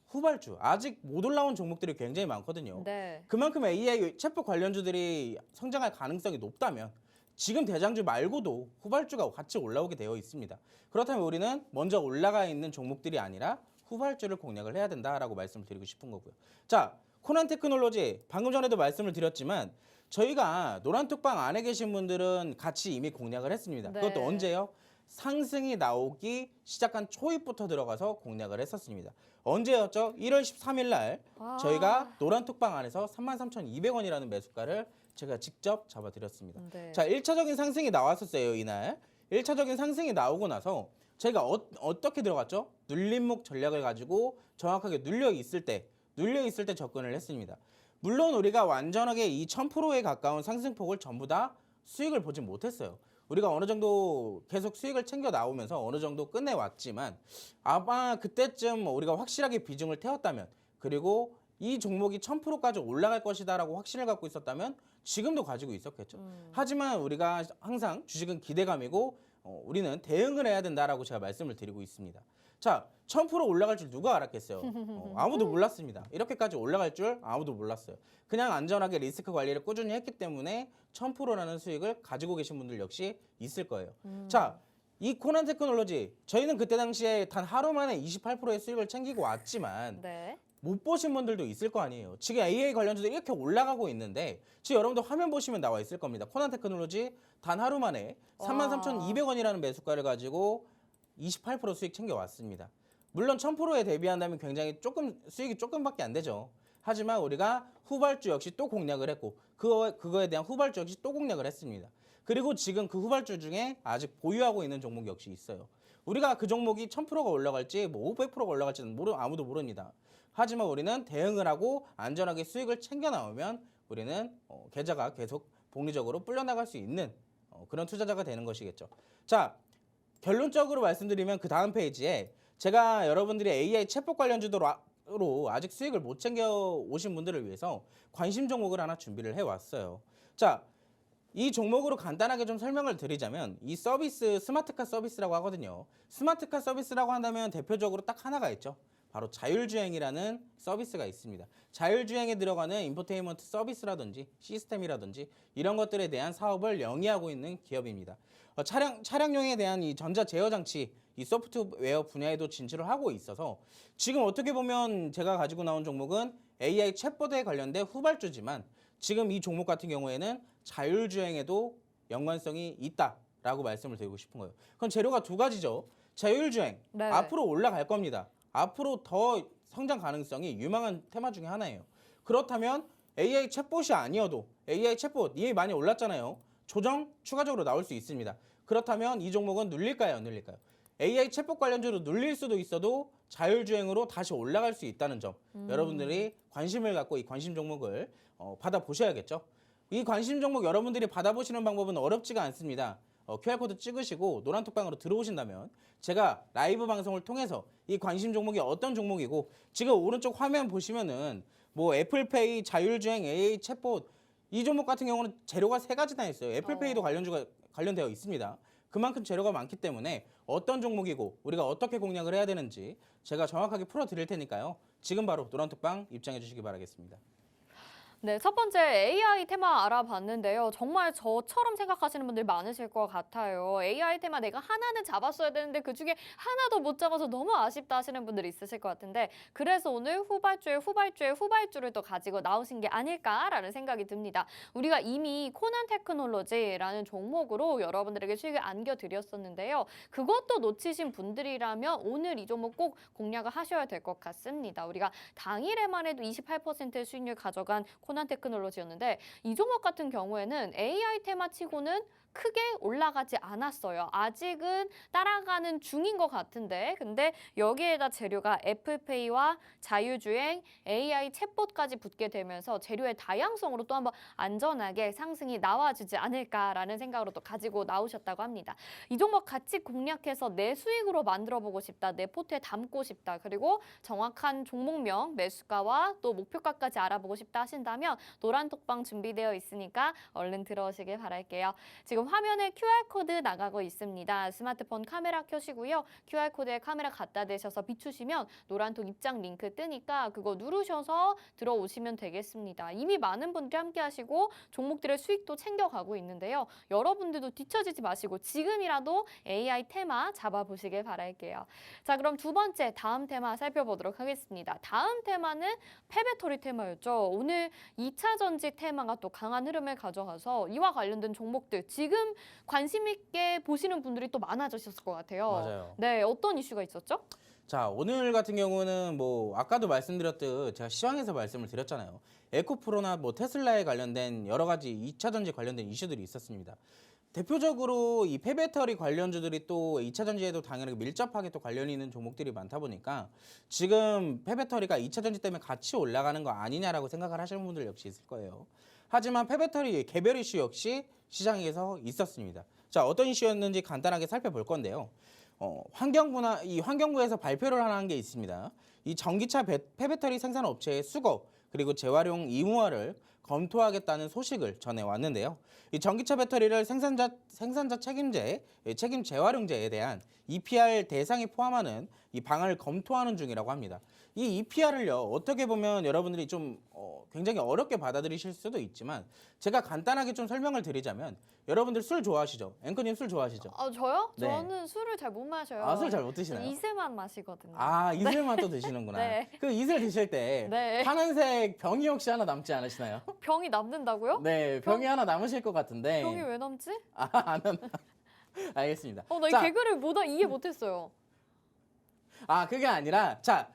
후발주, 아직 못 올라온 종목들이 굉장히 많거든요. 네. 그만큼 AI 챗봇 관련주들이 성장할 가능성이 높다면 지금 대장주 말고도 후발주가 같이 올라오게 되어 있습니다. 그렇다면 우리는 먼저 올라가 있는 종목들이 아니라 후발주를 공략을 해야 된다라고 말씀을 드리고 싶은 거고요. 자, 코난 테크놀로지 방금 전에도 말씀을 드렸지만 저희가 노란톡방 안에 계신 분들은 같이 이미 공략을 했습니다. 네. 그것도 언제요? 상승이 나오기 시작한 초입부터 들어가서 공략을 했었습니다. 언제였죠? 1월 13일 날 와. 저희가 노란톡방 안에서 33,200원이라는 매수가를 제가 직접 잡아드렸습니다. 네. 자, 1차적인 상승이 나왔었어요, 이날. 1차적인 상승이 나오고 나서 저희가 어떻게 들어갔죠? 눌림목 전략을 가지고 정확하게 눌려 있을 때 접근을 했습니다. 물론 우리가 완전하게 이 1000%에 가까운 상승폭을 전부 다 수익을 보지 못했어요. 우리가 어느 정도 계속 수익을 챙겨 나오면서 어느 정도 끝내왔지만 아마 그때쯤 우리가 확실하게 비중을 태웠다면 그리고 이 종목이 1000%까지 올라갈 것이다라고 확신을 갖고 있었다면 지금도 가지고 있었겠죠. 하지만 우리가 항상 주식은 기대감이고 우리는 대응을 해야 된다라고 제가 말씀을 드리고 있습니다. 자, 1000% 올라갈 줄 누가 알았겠어요? 아무도 몰랐습니다. 이렇게까지 올라갈 줄 아무도 몰랐어요. 그냥 안전하게 리스크 관리를 꾸준히 했기 때문에 1000%라는 수익을 가지고 계신 분들 역시 있을 거예요. 자, 이 코난 테크놀로지 저희는 그때 당시에 단 하루 만에 28%의 수익을 챙기고 왔지만 네. 못 보신 분들도 있을 거 아니에요. 지금 AA 관련주도 이렇게 올라가고 있는데 지금 여러분들 화면 보시면 나와 있을 겁니다. 코난 테크놀로지 단 하루 만에 33,200원이라는 매수가를 가지고 28% 수익 챙겨왔습니다. 물론 1000%에 대비한다면 굉장히 수익이 조금밖에 안 되죠. 하지만 우리가 후발주 역시 또 공략을 했고 그거에 대한 후발주 역시 또 공략을 했습니다. 그리고 지금 그 후발주 중에 아직 보유하고 있는 종목이 역시 있어요. 우리가 그 종목이 1000%가 올라갈지 뭐 500%가 올라갈지는 아무도 모릅니다. 하지만 우리는 대응을 하고 안전하게 수익을 챙겨 나오면 우리는 계좌가 계속 복리적으로 불려나갈 수 있는 그런 투자자가 되는 것이겠죠. 자, 결론적으로 말씀드리면 그 다음 페이지에 제가 여러분들이 AI 챗봇 관련주로 아직 수익을 못 챙겨 오신 분들을 위해서 관심 종목을 하나 준비를 해왔어요. 자, 이 종목으로 간단하게 좀 설명을 드리자면 이 서비스 스마트카 서비스라고 하거든요. 스마트카 서비스라고 한다면 대표적으로 딱 하나가 있죠. 바로 자율주행이라는 서비스가 있습니다. 자율주행에 들어가는 인포테인먼트 서비스라든지 시스템이라든지 이런 것들에 대한 사업을 영위하고 있는 기업입니다. 차량용에 대한 이 전자 제어 장치, 이 소프트웨어 분야에도 진출을 하고 있어서 지금 어떻게 보면 제가 가지고 나온 종목은 AI 챗봇에 관련된 후발주지만 지금 이 종목 같은 경우에는 자율주행에도 연관성이 있다라고 말씀을 드리고 싶은 거예요. 그럼 재료가 두 가지죠. 자율주행, 네. 앞으로 올라갈 겁니다. 앞으로 더 성장 가능성이 유망한 테마 중에 하나예요. 그렇다면 AI 챗봇이 아니어도 AI 챗봇 이미 많이 올랐잖아요. 조정 추가적으로 나올 수 있습니다. 그렇다면 이 종목은 눌릴까요? 안 눌릴까요? AI 챗봇 관련주로 눌릴 수도 있어도 자율주행으로 다시 올라갈 수 있다는 점 여러분들이 관심을 갖고 이 관심 종목을 받아보셔야겠죠. 이 관심 종목 여러분들이 받아보시는 방법은 어렵지가 않습니다. QR코드 찍으시고 노란톡방으로 들어오신다면 제가 라이브 방송을 통해서 이 관심 종목이 어떤 종목이고 지금 오른쪽 화면 보시면은 뭐 애플페이, 자율주행, AI 챗봇 이 종목 같은 경우는 재료가 3가지나 있어요. 애플페이도 관련되어 있습니다. 그만큼 재료가 많기 때문에 어떤 종목이고 우리가 어떻게 공략을 해야 되는지 제가 정확하게 풀어드릴 테니까요. 지금 바로 노란톡방 입장해 주시기 바라겠습니다. 네, 첫 번째 AI 테마 알아봤는데요. 정말 저처럼 생각하시는 분들이 많으실 것 같아요. AI 테마 내가 하나는 잡았어야 되는데 그중에 하나도 못 잡아서 너무 아쉽다 하시는 분들이 있으실 것 같은데 그래서 오늘 후발주를 또 가지고 나오신 게 아닐까라는 생각이 듭니다. 우리가 이미 코난 테크놀로지라는 종목으로 여러분들에게 수익을 안겨드렸었는데요. 그것도 놓치신 분들이라면 오늘 이 종목 꼭 공략을 하셔야 될 것 같습니다. 우리가 당일에만 해도 28%의 수익률 가져간 코난 테크놀로지였는데 이 종목 같은 경우에는 AI 테마치고는 크게 올라가지 않았어요. 아직은 따라가는 중인 것 같은데 근데 여기에다 재료가 애플페이와 자율주행, AI 챗봇까지 붙게 되면서 재료의 다양성으로 또 한번 안전하게 상승이 나와주지 않을까라는 생각으로 또 가지고 나오셨다고 합니다. 이 종목 같이 공략해서 내 수익으로 만들어보고 싶다, 내 포트에 담고 싶다, 그리고 정확한 종목명, 매수가와 또 목표가까지 알아보고 싶다 하신다면 노란톡방 준비되어 있으니까 얼른 들어오시길 바랄게요. 지금 지금 화면에 QR코드 나가고 있습니다. 스마트폰 카메라 켜시고요. QR코드에 카메라 갖다 대셔서 비추시면 노란톡 입장 링크 뜨니까 그거 누르셔서 들어오시면 되겠습니다. 이미 많은 분들이 함께 하시고 종목들의 수익도 챙겨가고 있는데요. 여러분들도 뒤처지지 마시고 지금이라도 AI 테마 잡아보시길 바랄게요. 자, 그럼 두 번째 다음 테마 살펴보도록 하겠습니다. 다음 테마는 폐배터리 테마였죠. 오늘 2차 전지 테마가 또 강한 흐름을 가져가서 이와 관련된 종목들 지금 관심 있게 보시는 분들이 또 많아지셨을 것 같아요. 맞아요. 네, 어떤 이슈가 있었죠? 자, 오늘 같은 경우는 뭐 아까도 말씀드렸듯 제가 시황에서 말씀을 드렸잖아요. 에코프로나 뭐 테슬라에 관련된 여러 가지 2차 전지 관련된 이슈들이 있었습니다. 대표적으로 이 폐배터리 관련주들이 또 2차 전지에도 당연히 밀접하게 또 관련이 있는 종목들이 많다 보니까 지금 폐배터리가 2차 전지 때문에 같이 올라가는 거 아니냐라고 생각을 하시는 분들 역시 있을 거예요. 하지만 폐배터리 개별 이슈 역시 시장에서 있었습니다. 자, 어떤 이슈였는지 간단하게 살펴볼 건데요. 환경부에서 발표를 하는 게 있습니다. 이 전기차 폐배터리 생산 업체의 수거 그리고 재활용 의무화를 검토하겠다는 소식을 전해왔는데요. 이 전기차 배터리를 생산자 책임 재활용제에 대한 EPR 대상에 포함하는 이 방안을 검토하는 중이라고 합니다. 이 EPR을요, 어떻게 보면 여러분들이 좀 굉장히 어렵게 받아들이실 수도 있지만 제가 간단하게 좀 설명을 드리자면 여러분들 술 좋아하시죠? 앵커님 술 좋아하시죠? 저요? 네. 저는 술을 잘 못 마셔요. 아, 술 잘 못 드시나요? 이슬만 마시거든요. 아, 이슬만 또 드시는구나. 네. 그 이슬 드실 때 네. 파란색 병이 혹시 하나 남지 않으시나요? 병이 남는다고요? 네, 병이 하나 남으실 것 같은데. 병이 왜 남지? 아, 안 남나. 알겠습니다. 나 이 자, 개그를 이해 못했어요. 아, 그게 아니라 자,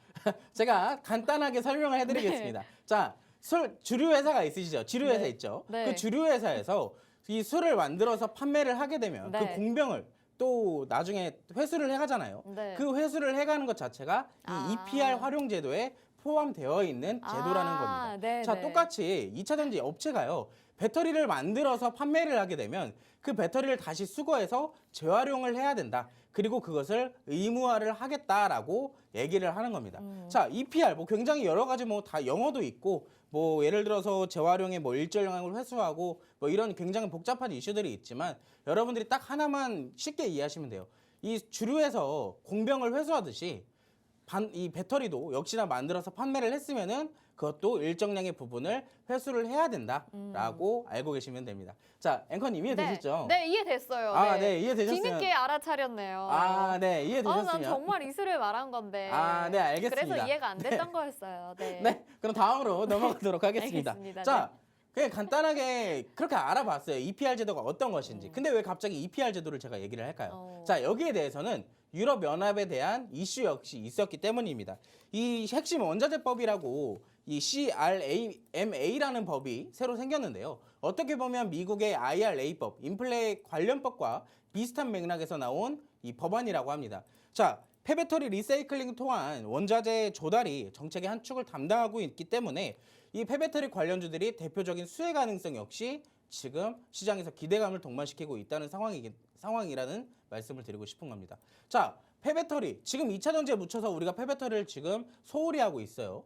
제가 간단하게 설명을 해드리겠습니다. 자, 주류 회사가 있으시죠? 지류 회사 네. 있죠? 네. 그 주류 회사에서 이 술을 만들어서 판매를 하게 되면 네. 그 공병을 또 나중에 회수를 해가잖아요. 네. 그 회수를 해가는 것 자체가 이 EPR 활용 제도에 포함되어 있는 제도라는 겁니다. 네, 자, 네. 똑같이 2차 전지 업체가요. 배터리를 만들어서 판매를 하게 되면 그 배터리를 다시 수거해서 재활용을 해야 된다. 그리고 그것을 의무화를 하겠다라고 얘기를 하는 겁니다. 자, EPR 뭐 굉장히 여러 가지 뭐 다 영어도 있고 뭐 예를 들어서 재활용의 뭐 일절 영향을 회수하고 뭐 이런 굉장히 복잡한 이슈들이 있지만 여러분들이 딱 하나만 쉽게 이해하시면 돼요. 이 주류에서 공병을 회수하듯이 이 배터리도 역시나 만들어서 판매를 했으면은 그것도 일정량의 부분을 회수를 해야 된다라고 알고 계시면 됩니다. 자, 앵커님 이해되셨죠? 네, 이해됐어요. 아, 네, 이해되셨으면. 뒤늦게 알아차렸네요. 아, 네, 난 이해되셨으면. 정말 이슬을 말한 건데. 아, 네, 알겠습니다. 그래서 이해가 안 됐던 거였어요. 네. 네, 그럼 다음으로 넘어가도록 하겠습니다. 알겠습니다. 자, 그냥 간단하게 그렇게 알아봤어요. EPR 제도가 어떤 것인지. 근데 왜 갑자기 EPR 제도를 제가 얘기를 할까요? 자, 여기에 대해서는 유럽연합에 대한 이슈 역시 있었기 때문입니다. 이 핵심 원자재법이라고 이 CRAMA라는 법이 새로 생겼는데요. 어떻게 보면 미국의 IRA법, 인플레 관련법과 비슷한 맥락에서 나온 이 법안이라고 합니다. 자, 폐배터리 리사이클링 또한 원자재 조달이 정책의 한 축을 담당하고 있기 때문에 이 폐배터리 관련주들이 대표적인 수혜 가능성 역시 지금 시장에서 기대감을 동반시키고 있다는 상황이라는 말씀을 드리고 싶은 겁니다. 자, 폐배터리 지금 2차 전지에 묻혀서 우리가 폐배터리를 지금 소홀히 하고 있어요.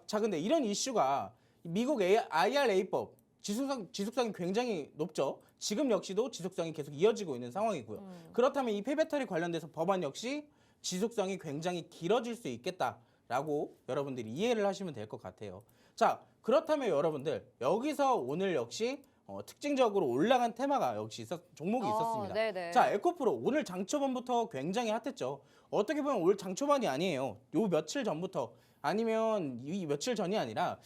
자, 근데 이런 이슈가 미국 IRA법 지속성이 굉장히 높죠. 지금 역시도 지속성이 계속 이어지고 있는 상황이고요. 그렇다면 이 폐배터리 관련돼서 법안 역시 지속성이 굉장히 길어질 수 있겠다라고 여러분들이 이해를 하시면 될 것 같아요. 자, 그렇다면 여러분들 여기서 오늘 역시 특징적으로 올라간 테마가 역시 종목이 있었습니다. 네네. 자, 에코프로 오늘 장초반부터 굉장히 핫했죠. 어떻게 보면 올 장초반이 아니에요. 요 며칠 전부터 아니면 이 며칠 전이 아니라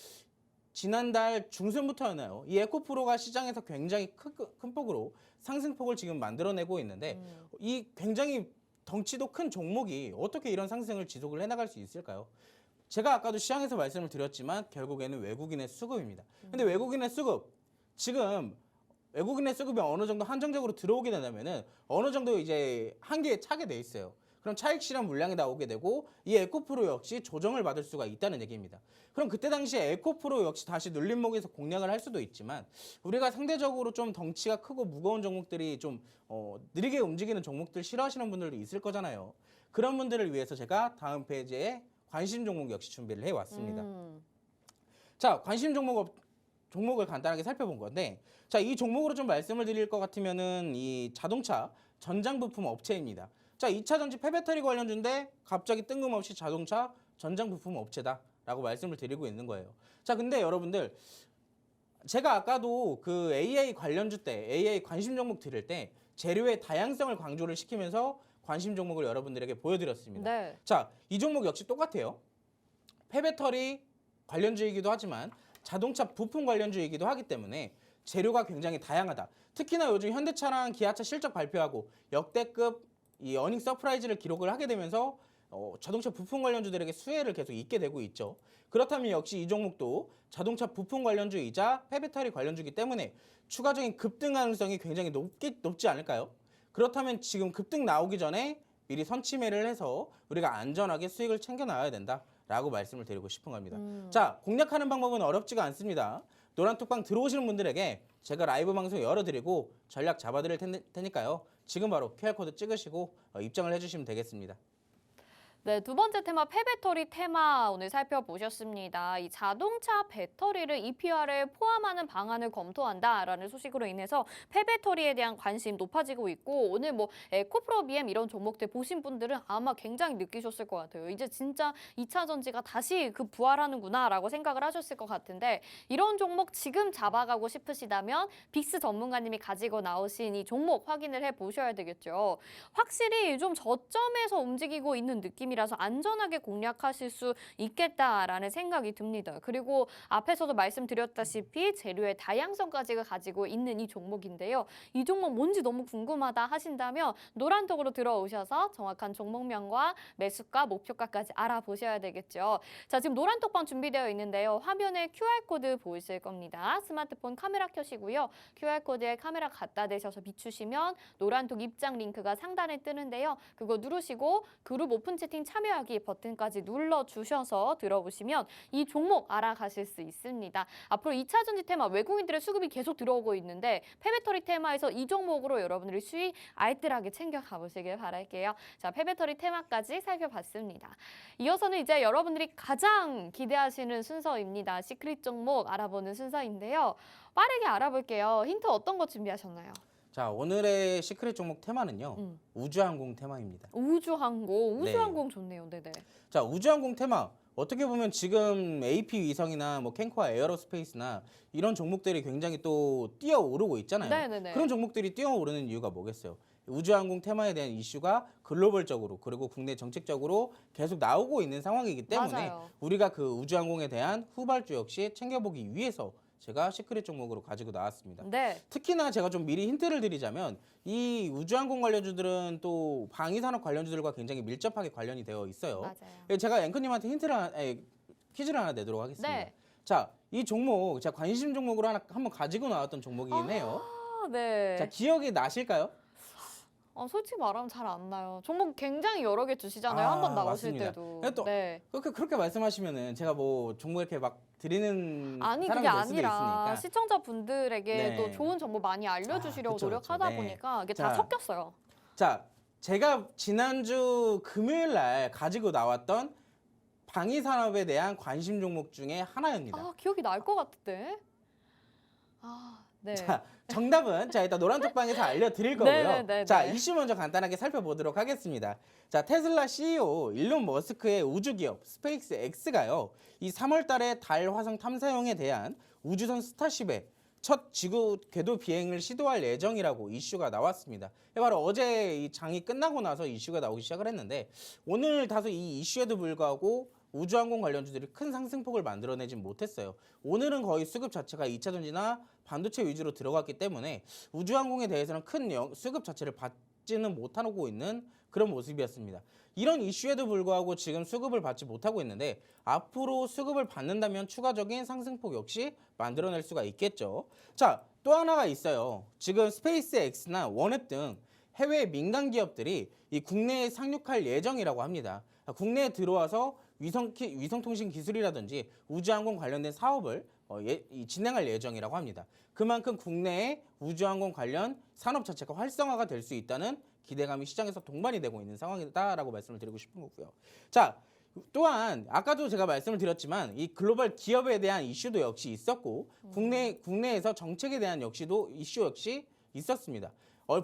지난달 중순부터였나요? 이 에코프로가 시장에서 굉장히 큰 폭으로 상승폭을 지금 만들어내고 있는데 이 굉장히 덩치도 큰 종목이 어떻게 이런 상승을 지속을 해나갈 수 있을까요? 제가 아까도 시장에서 말씀을 드렸지만 결국에는 외국인의 수급입니다. 근데 외국인의 수급 지금 외국인의 수급이 어느 정도 한정적으로 들어오게 된다면은 어느 정도 이제 한계에 차게 돼 있어요. 그럼 차익 실현 물량이 나오게 되고 이 에코프로 역시 조정을 받을 수가 있다는 얘기입니다. 그럼 그때 당시에 에코프로 역시 다시 눌림목에서 공략을 할 수도 있지만 우리가 상대적으로 좀 덩치가 크고 무거운 종목들이 좀 느리게 움직이는 종목들 싫어하시는 분들도 있을 거잖아요. 그런 분들을 위해서 제가 다음 페이지에 관심 종목 역시 준비를 해왔습니다. 자, 관심 종목 종목을 간단하게 살펴본 건데, 자, 이 종목으로 좀 말씀을 드릴 것 같으면은 이 자동차 전장 부품 업체입니다. 자, 2차 전지 폐배터리 관련주인데 갑자기 뜬금없이 자동차 전장 부품 업체다라고 말씀을 드리고 있는 거예요. 자, 근데 여러분들 제가 아까도 그 AA 관련주 때 AA 관심 종목 드릴 때 재료의 다양성을 강조를 시키면서 관심 종목을 여러분들에게 보여드렸습니다. 네. 자, 이 종목 역시 똑같아요. 폐배터리 관련주이기도 하지만 자동차 부품 관련주이기도 하기 때문에 재료가 굉장히 다양하다. 특히나 요즘 현대차랑 기아차 실적 발표하고 역대급 이 어닝 서프라이즈를 기록을 하게 되면서 자동차 부품 관련주들에게 수혜를 계속 입게 되고 있죠. 그렇다면 역시 이 종목도 자동차 부품 관련주이자 폐배터리 관련주이기 때문에 추가적인 급등 가능성이 굉장히 높지 않을까요? 그렇다면 지금 급등 나오기 전에 미리 선취매를 해서 우리가 안전하게 수익을 챙겨놔야 된다라고 말씀을 드리고 싶은 겁니다. 자, 공략하는 방법은 어렵지가 않습니다. 노란톡방 들어오시는 분들에게 제가 라이브 방송 열어드리고 전략 잡아드릴 테니까요. 지금 바로 QR코드 찍으시고 입장을 해주시면 되겠습니다. 네, 두 번째 테마 폐배터리 테마 오늘 살펴보셨습니다. 이 자동차 배터리를 EPR에 포함하는 방안을 검토한다라는 소식으로 인해서 폐배터리에 대한 관심 높아지고 있고 오늘 뭐 에코프로 BM 이런 종목들 보신 분들은 아마 굉장히 느끼셨을 것 같아요. 이제 진짜 2차 전지가 다시 그 부활하는구나라고 생각을 하셨을 것 같은데 이런 종목 지금 잡아가고 싶으시다면 빅스 전문가님이 가지고 나오신 이 종목 확인을 해보셔야 되겠죠. 확실히 좀 저점에서 움직이고 있는 느낌이 라서 안전하게 공략하실 수 있겠다라는 생각이 듭니다. 그리고 앞에서도 말씀드렸다시피 재료의 다양성까지가 가지고 있는 이 종목인데요. 이 종목 뭔지 너무 궁금하다 하신다면 노란톡으로 들어오셔서 정확한 종목명과 매수가, 목표가까지 알아보셔야 되겠죠. 자, 지금 노란톡방 준비되어 있는데요. 화면에 QR코드 보이실 겁니다. 스마트폰 카메라 켜시고요. QR코드에 카메라 갖다 대셔서 비추시면 노란톡 입장 링크가 상단에 뜨는데요. 그거 누르시고 그룹 오픈 채팅 참여하기 버튼까지 눌러주셔서 들어보시면 이 종목 알아가실 수 있습니다. 앞으로 2차 전지 테마 외국인들의 수급이 계속 들어오고 있는데 폐배터리 테마에서 이 종목으로 여러분들이 수익 알뜰하게 챙겨가 보시길 바랄게요. 자, 폐배터리 테마까지 살펴봤습니다. 이어서는 이제 여러분들이 가장 기대하시는 순서입니다. 시크릿 종목 알아보는 순서인데요. 빠르게 알아볼게요. 힌트 어떤 거 준비하셨나요? 자, 오늘의 시크릿 종목 테마는요. 우주항공 테마입니다. 우주항공 좋네요. 네네. 자, 우주항공 테마 어떻게 보면 지금 AP 위성이나 뭐 캔코아 에어로스페이스나 이런 종목들이 굉장히 또 뛰어오르고 있잖아요. 네네네. 그런 종목들이 뛰어오르는 이유가 뭐겠어요? 우주항공 테마에 대한 이슈가 글로벌적으로 그리고 국내 정책적으로 계속 나오고 있는 상황이기 때문에 맞아요. 우리가 그 우주항공에 대한 후발주 역시 챙겨보기 위해서 제가 시크릿 종목으로 가지고 나왔습니다. 네. 특히나 제가 좀 미리 힌트를 드리자면 이 우주항공 관련주들은 또 방위산업 관련주들과 굉장히 밀접하게 관련이 되어 있어요. 맞아요. 제가 앵커님한테 퀴즈를 하나 내도록 하겠습니다. 네. 자, 이 종목 제가 관심 종목으로 한번 가지고 나왔던 종목이긴 해요. 아, 네. 자, 기억이 나실까요? 솔직히 말하면 잘 안 나요. 종목 굉장히 여러 개 주시잖아요. 한 번 나오실 맞습니다. 때도. 근데 또 네. 그렇게 말씀하시면은 제가 뭐 종목 이렇게 막 드리는 아니 사람이 그게 될 수도 아니라 있으니까. 시청자분들에게도 네. 좋은 정보 많이 알려주시려고 그쵸, 노력하다 네. 보니까 이게 자, 다 섞였어요. 자, 제가 지난주 금요일 날 가지고 나왔던 방위산업에 대한 관심 종목 중에 하나입니다. 기억이 날 것 같은데. 네. 자, 정답은 일단 노란톡방에서 알려드릴 거고요. 네네네네. 자, 이슈 먼저 간단하게 살펴보도록 하겠습니다. 자, 테슬라 CEO 일론 머스크의 우주기업 스페이스 X가요. 이 3월 달에 달 화성 탐사용에 대한 우주선 스타쉽의 첫 지구 궤도 비행을 시도할 예정이라고 이슈가 나왔습니다. 바로 어제 이 장이 끝나고 나서 이슈가 나오기 시작을 했는데 오늘 다소 이 이슈에도 불구하고 우주항공 관련주들이 큰 상승폭을 만들어내진 못했어요. 오늘은 거의 수급 자체가 2차 전지나 반도체 위주로 들어갔기 때문에 우주항공에 대해서는 큰 수급 자체를 받지는 못하고 있는 그런 모습이었습니다. 이런 이슈에도 불구하고 지금 수급을 받지 못하고 있는데 앞으로 수급을 받는다면 추가적인 상승폭 역시 만들어낼 수가 있겠죠. 자, 또 하나가 있어요. 지금 스페이스 X나 원앱 등 해외 민간 기업들이 이 국내에 상륙할 예정이라고 합니다. 국내에 들어와서 위성통신 기술이라든지 우주항공 관련된 사업을 진행할 예정이라고 합니다. 그만큼 국내에 우주항공 관련 산업 자체가 활성화가 될 수 있다는 기대감이 시장에서 동반이 되고 있는 상황이다라고 말씀을 드리고 싶은 거고요. 자, 또한 아까도 제가 말씀을 드렸지만 이 글로벌 기업에 대한 이슈도 역시 있었고 국내에서 정책에 대한 이슈 역시 있었습니다.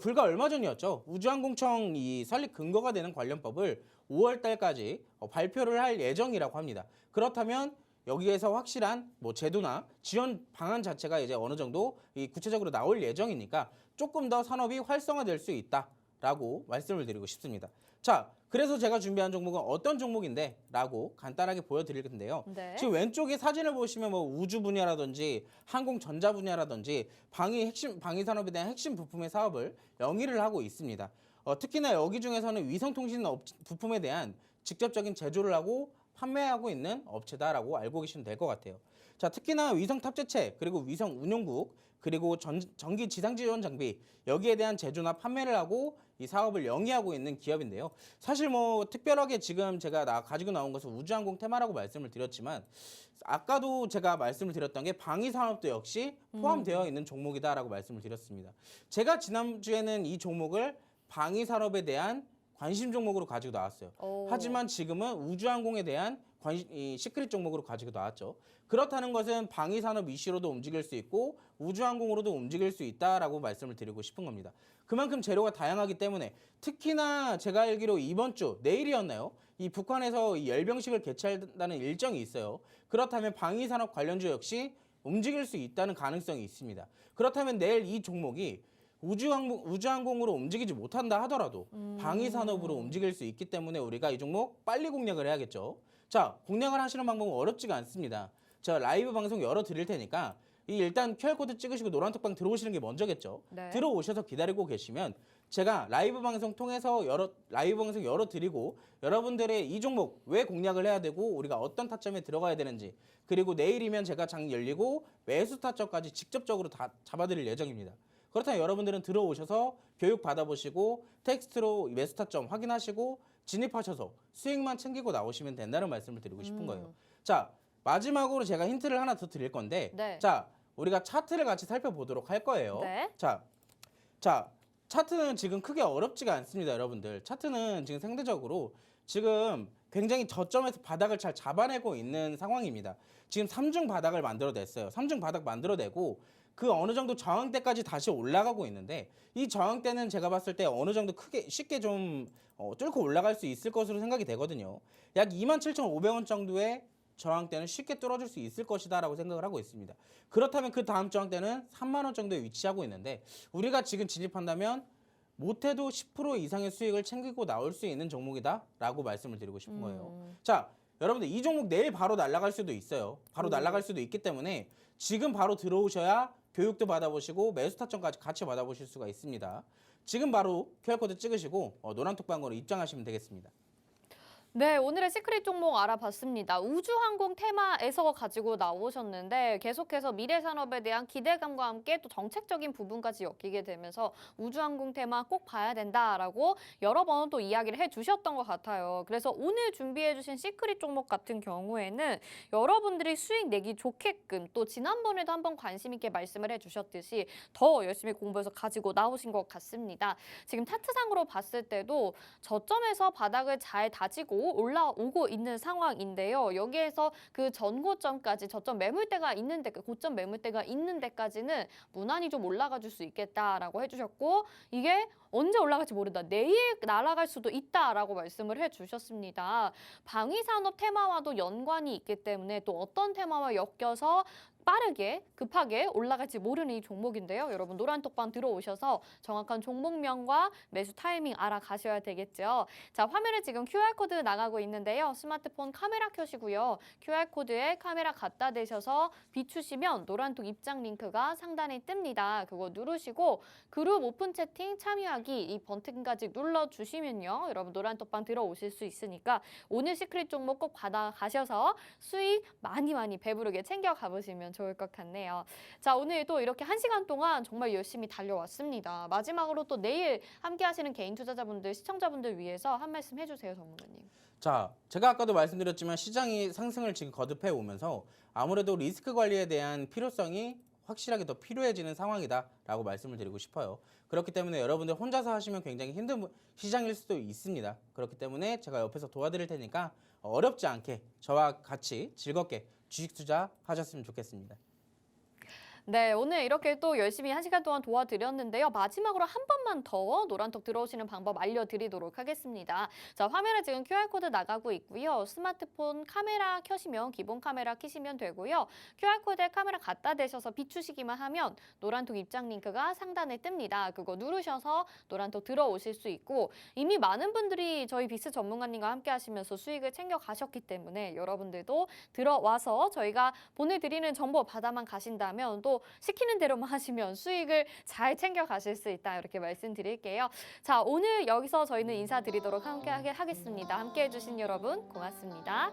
불과 얼마 전이었죠. 우주항공청 이 설립 근거가 되는 관련법을 5월 달까지 발표를 할 예정이라고 합니다. 그렇다면 여기에서 확실한 제도나 지원 방안 자체가 이제 어느 정도 구체적으로 나올 예정이니까 조금 더 산업이 활성화될 수 있다라고 말씀을 드리고 싶습니다. 자, 그래서 제가 준비한 종목은 어떤 종목인데? 라고 간단하게 보여드릴 텐데요. 네. 지금 왼쪽에 사진을 보시면 우주 분야라든지 항공전자 분야라든지 방위 산업에 대한 핵심 부품의 사업을 영위를 하고 있습니다. 특히나 여기 중에서는 위성통신 부품에 대한 직접적인 제조를 하고 판매하고 있는 업체다라고 알고 계시면 될 것 같아요. 자, 특히나 위성 탑재체 그리고 위성 운용국 그리고 전기 지상 지원 장비 여기에 대한 제조나 판매를 하고 이 사업을 영위하고 있는 기업인데요. 사실 특별하게 지금 제가 가지고 나온 것은 우주항공 테마라고 말씀을 드렸지만 아까도 제가 말씀을 드렸던 게 방위 산업도 역시 포함되어 있는 종목이다라고 말씀을 드렸습니다. 제가 지난주에는 이 종목을 방위 산업에 대한 관심 종목으로 가지고 나왔어요. 하지만 지금은 우주항공에 대한 시크릿 종목으로 가지고 나왔죠. 그렇다는 것은 방위 산업 이슈로도 움직일 수 있고 우주항공으로도 움직일 수 있다라고 말씀을 드리고 싶은 겁니다. 그만큼 재료가 다양하기 때문에 특히나 제가 알기로 이번 주 내일이었나요? 이 북한에서 이 열병식을 개최한다는 일정이 있어요. 그렇다면 방위 산업 관련주 역시 움직일 수 있다는 가능성이 있습니다. 그렇다면 내일 이 종목이 우주항공으로 움직이지 못한다 하더라도 방위 산업으로 움직일 수 있기 때문에 우리가 이 종목 빨리 공략을 해야겠죠. 자, 공략을 하시는 방법은 어렵지가 않습니다. 제가 라이브 방송 열어드릴 테니까 일단 QR코드 찍으시고 노란톡방 들어오시는 게 먼저겠죠. 네. 들어오셔서 기다리고 계시면 제가 라이브 방송 통해서 라이브 방송 열어드리고 여러분들의 이 종목 왜 공략을 해야 되고 우리가 어떤 타점에 들어가야 되는지 그리고 내일이면 제가 장 열리고 매수 타점까지 직접적으로 다 잡아드릴 예정입니다. 그렇다면 여러분들은 들어오셔서 교육 받아보시고 텍스트로 매수 타점 확인하시고 진입하셔서 수익만 챙기고 나오시면 된다는 말씀을 드리고 싶은 거예요. 자, 마지막으로 제가 힌트를 하나 더 드릴 건데 네. 자, 우리가 차트를 같이 살펴보도록 할 거예요. 네. 자, 차트는 지금 크게 어렵지가 않습니다, 여러분들. 차트는 지금 상대적으로 지금 굉장히 저점에서 바닥을 잘 잡아내고 있는 상황입니다. 지금 3중 바닥을 만들어냈어요. 3중 바닥 만들어내고 그 어느 정도 저항대까지 다시 올라가고 있는데 이 저항대는 제가 봤을 때 어느 정도 쉽게 좀 뚫고 올라갈 수 있을 것으로 생각이 되거든요. 약 27,500원 정도의 저항대는 쉽게 뚫어줄 수 있을 것이다라고 생각을 하고 있습니다. 그렇다면 그 다음 저항대는 3만 원 정도에 위치하고 있는데 우리가 지금 진입한다면 못해도 10% 이상의 수익을 챙기고 나올 수 있는 종목이다라고 말씀을 드리고 싶은 거예요. 자, 여러분들 이 종목 내일 바로 날아갈 수도 있어요. 바로 날아갈 수도 있기 때문에 지금 바로 들어오셔야 교육도 받아보시고 매수 타점까지 같이 받아보실 수가 있습니다. 지금 바로 QR코드 찍으시고 노란톡방으로 입장하시면 되겠습니다. 네, 오늘의 시크릿 종목 알아봤습니다. 우주항공 테마에서 가지고 나오셨는데 계속해서 미래산업에 대한 기대감과 함께 또 정책적인 부분까지 엮이게 되면서 우주항공 테마 꼭 봐야 된다라고 여러 번 또 이야기를 해주셨던 것 같아요. 그래서 오늘 준비해주신 시크릿 종목 같은 경우에는 여러분들이 수익 내기 좋게끔 또 지난번에도 한번 관심 있게 말씀을 해주셨듯이 더 열심히 공부해서 가지고 나오신 것 같습니다. 지금 차트상으로 봤을 때도 저점에서 바닥을 잘 다지고 올라오고 있는 상황인데요. 여기에서 그 전고점까지 저점 매물대가 있는데 고점 매물대가 있는 데까지는 무난히 좀 올라가 줄 수 있겠다라고 해주셨고 이게 언제 올라갈지 모른다. 내일 날아갈 수도 있다라고 말씀을 해주셨습니다. 방위산업 테마와도 연관이 있기 때문에 또 어떤 테마와 엮여서 빠르게 급하게 올라갈지 모르는 이 종목인데요. 여러분 노란톡방 들어오셔서 정확한 종목명과 매수 타이밍 알아가셔야 되겠죠. 자, 화면에 지금 QR코드 나가고 있는데요. 스마트폰 카메라 켜시고요. QR코드에 카메라 갖다 대셔서 비추시면 노란톡 입장 링크가 상단에 뜹니다. 그거 누르시고 그룹 오픈 채팅 참여하기 이 버튼까지 눌러주시면요. 여러분 노란톡방 들어오실 수 있으니까 오늘 시크릿 종목 꼭 받아가셔서 수익 많이 배부르게 챙겨 가보시면 좋을 것 같네요. 자, 오늘도 이렇게 1시간 동안 정말 열심히 달려왔습니다. 마지막으로 또 내일 함께 하시는 개인 투자자분들, 시청자분들 위해서 한 말씀 해주세요, 전문가님. 자, 제가 아까도 말씀드렸지만 시장이 상승을 지금 거듭해 오면서 아무래도 리스크 관리에 대한 필요성이 확실하게 더 필요해지는 상황이다라고 말씀을 드리고 싶어요. 그렇기 때문에 여러분들 혼자서 하시면 굉장히 힘든 시장일 수도 있습니다. 그렇기 때문에 제가 옆에서 도와드릴 테니까 어렵지 않게 저와 같이 즐겁게 주식 투자하셨으면 좋겠습니다. 네, 오늘 이렇게 또 열심히 1시간 동안 도와드렸는데요. 마지막으로 한 번만 더 노란톡 들어오시는 방법 알려드리도록 하겠습니다. 자, 화면에 지금 QR코드 나가고 있고요. 스마트폰 카메라 켜시면 기본 카메라 켜시면 되고요. QR코드에 카메라 갖다 대셔서 비추시기만 하면 노란톡 입장 링크가 상단에 뜹니다. 그거 누르셔서 노란톡 들어오실 수 있고 이미 많은 분들이 저희 빅스 전문가님과 함께 하시면서 수익을 챙겨 가셨기 때문에 여러분들도 들어와서 저희가 보내드리는 정보 받아만 가신다면 또 시키는 대로만 하시면 수익을 잘 챙겨 가실 수 있다 이렇게 말씀드릴게요. 자, 오늘 여기서 저희는 인사드리도록 함께 하겠습니다. 함께 해주신 여러분 고맙습니다.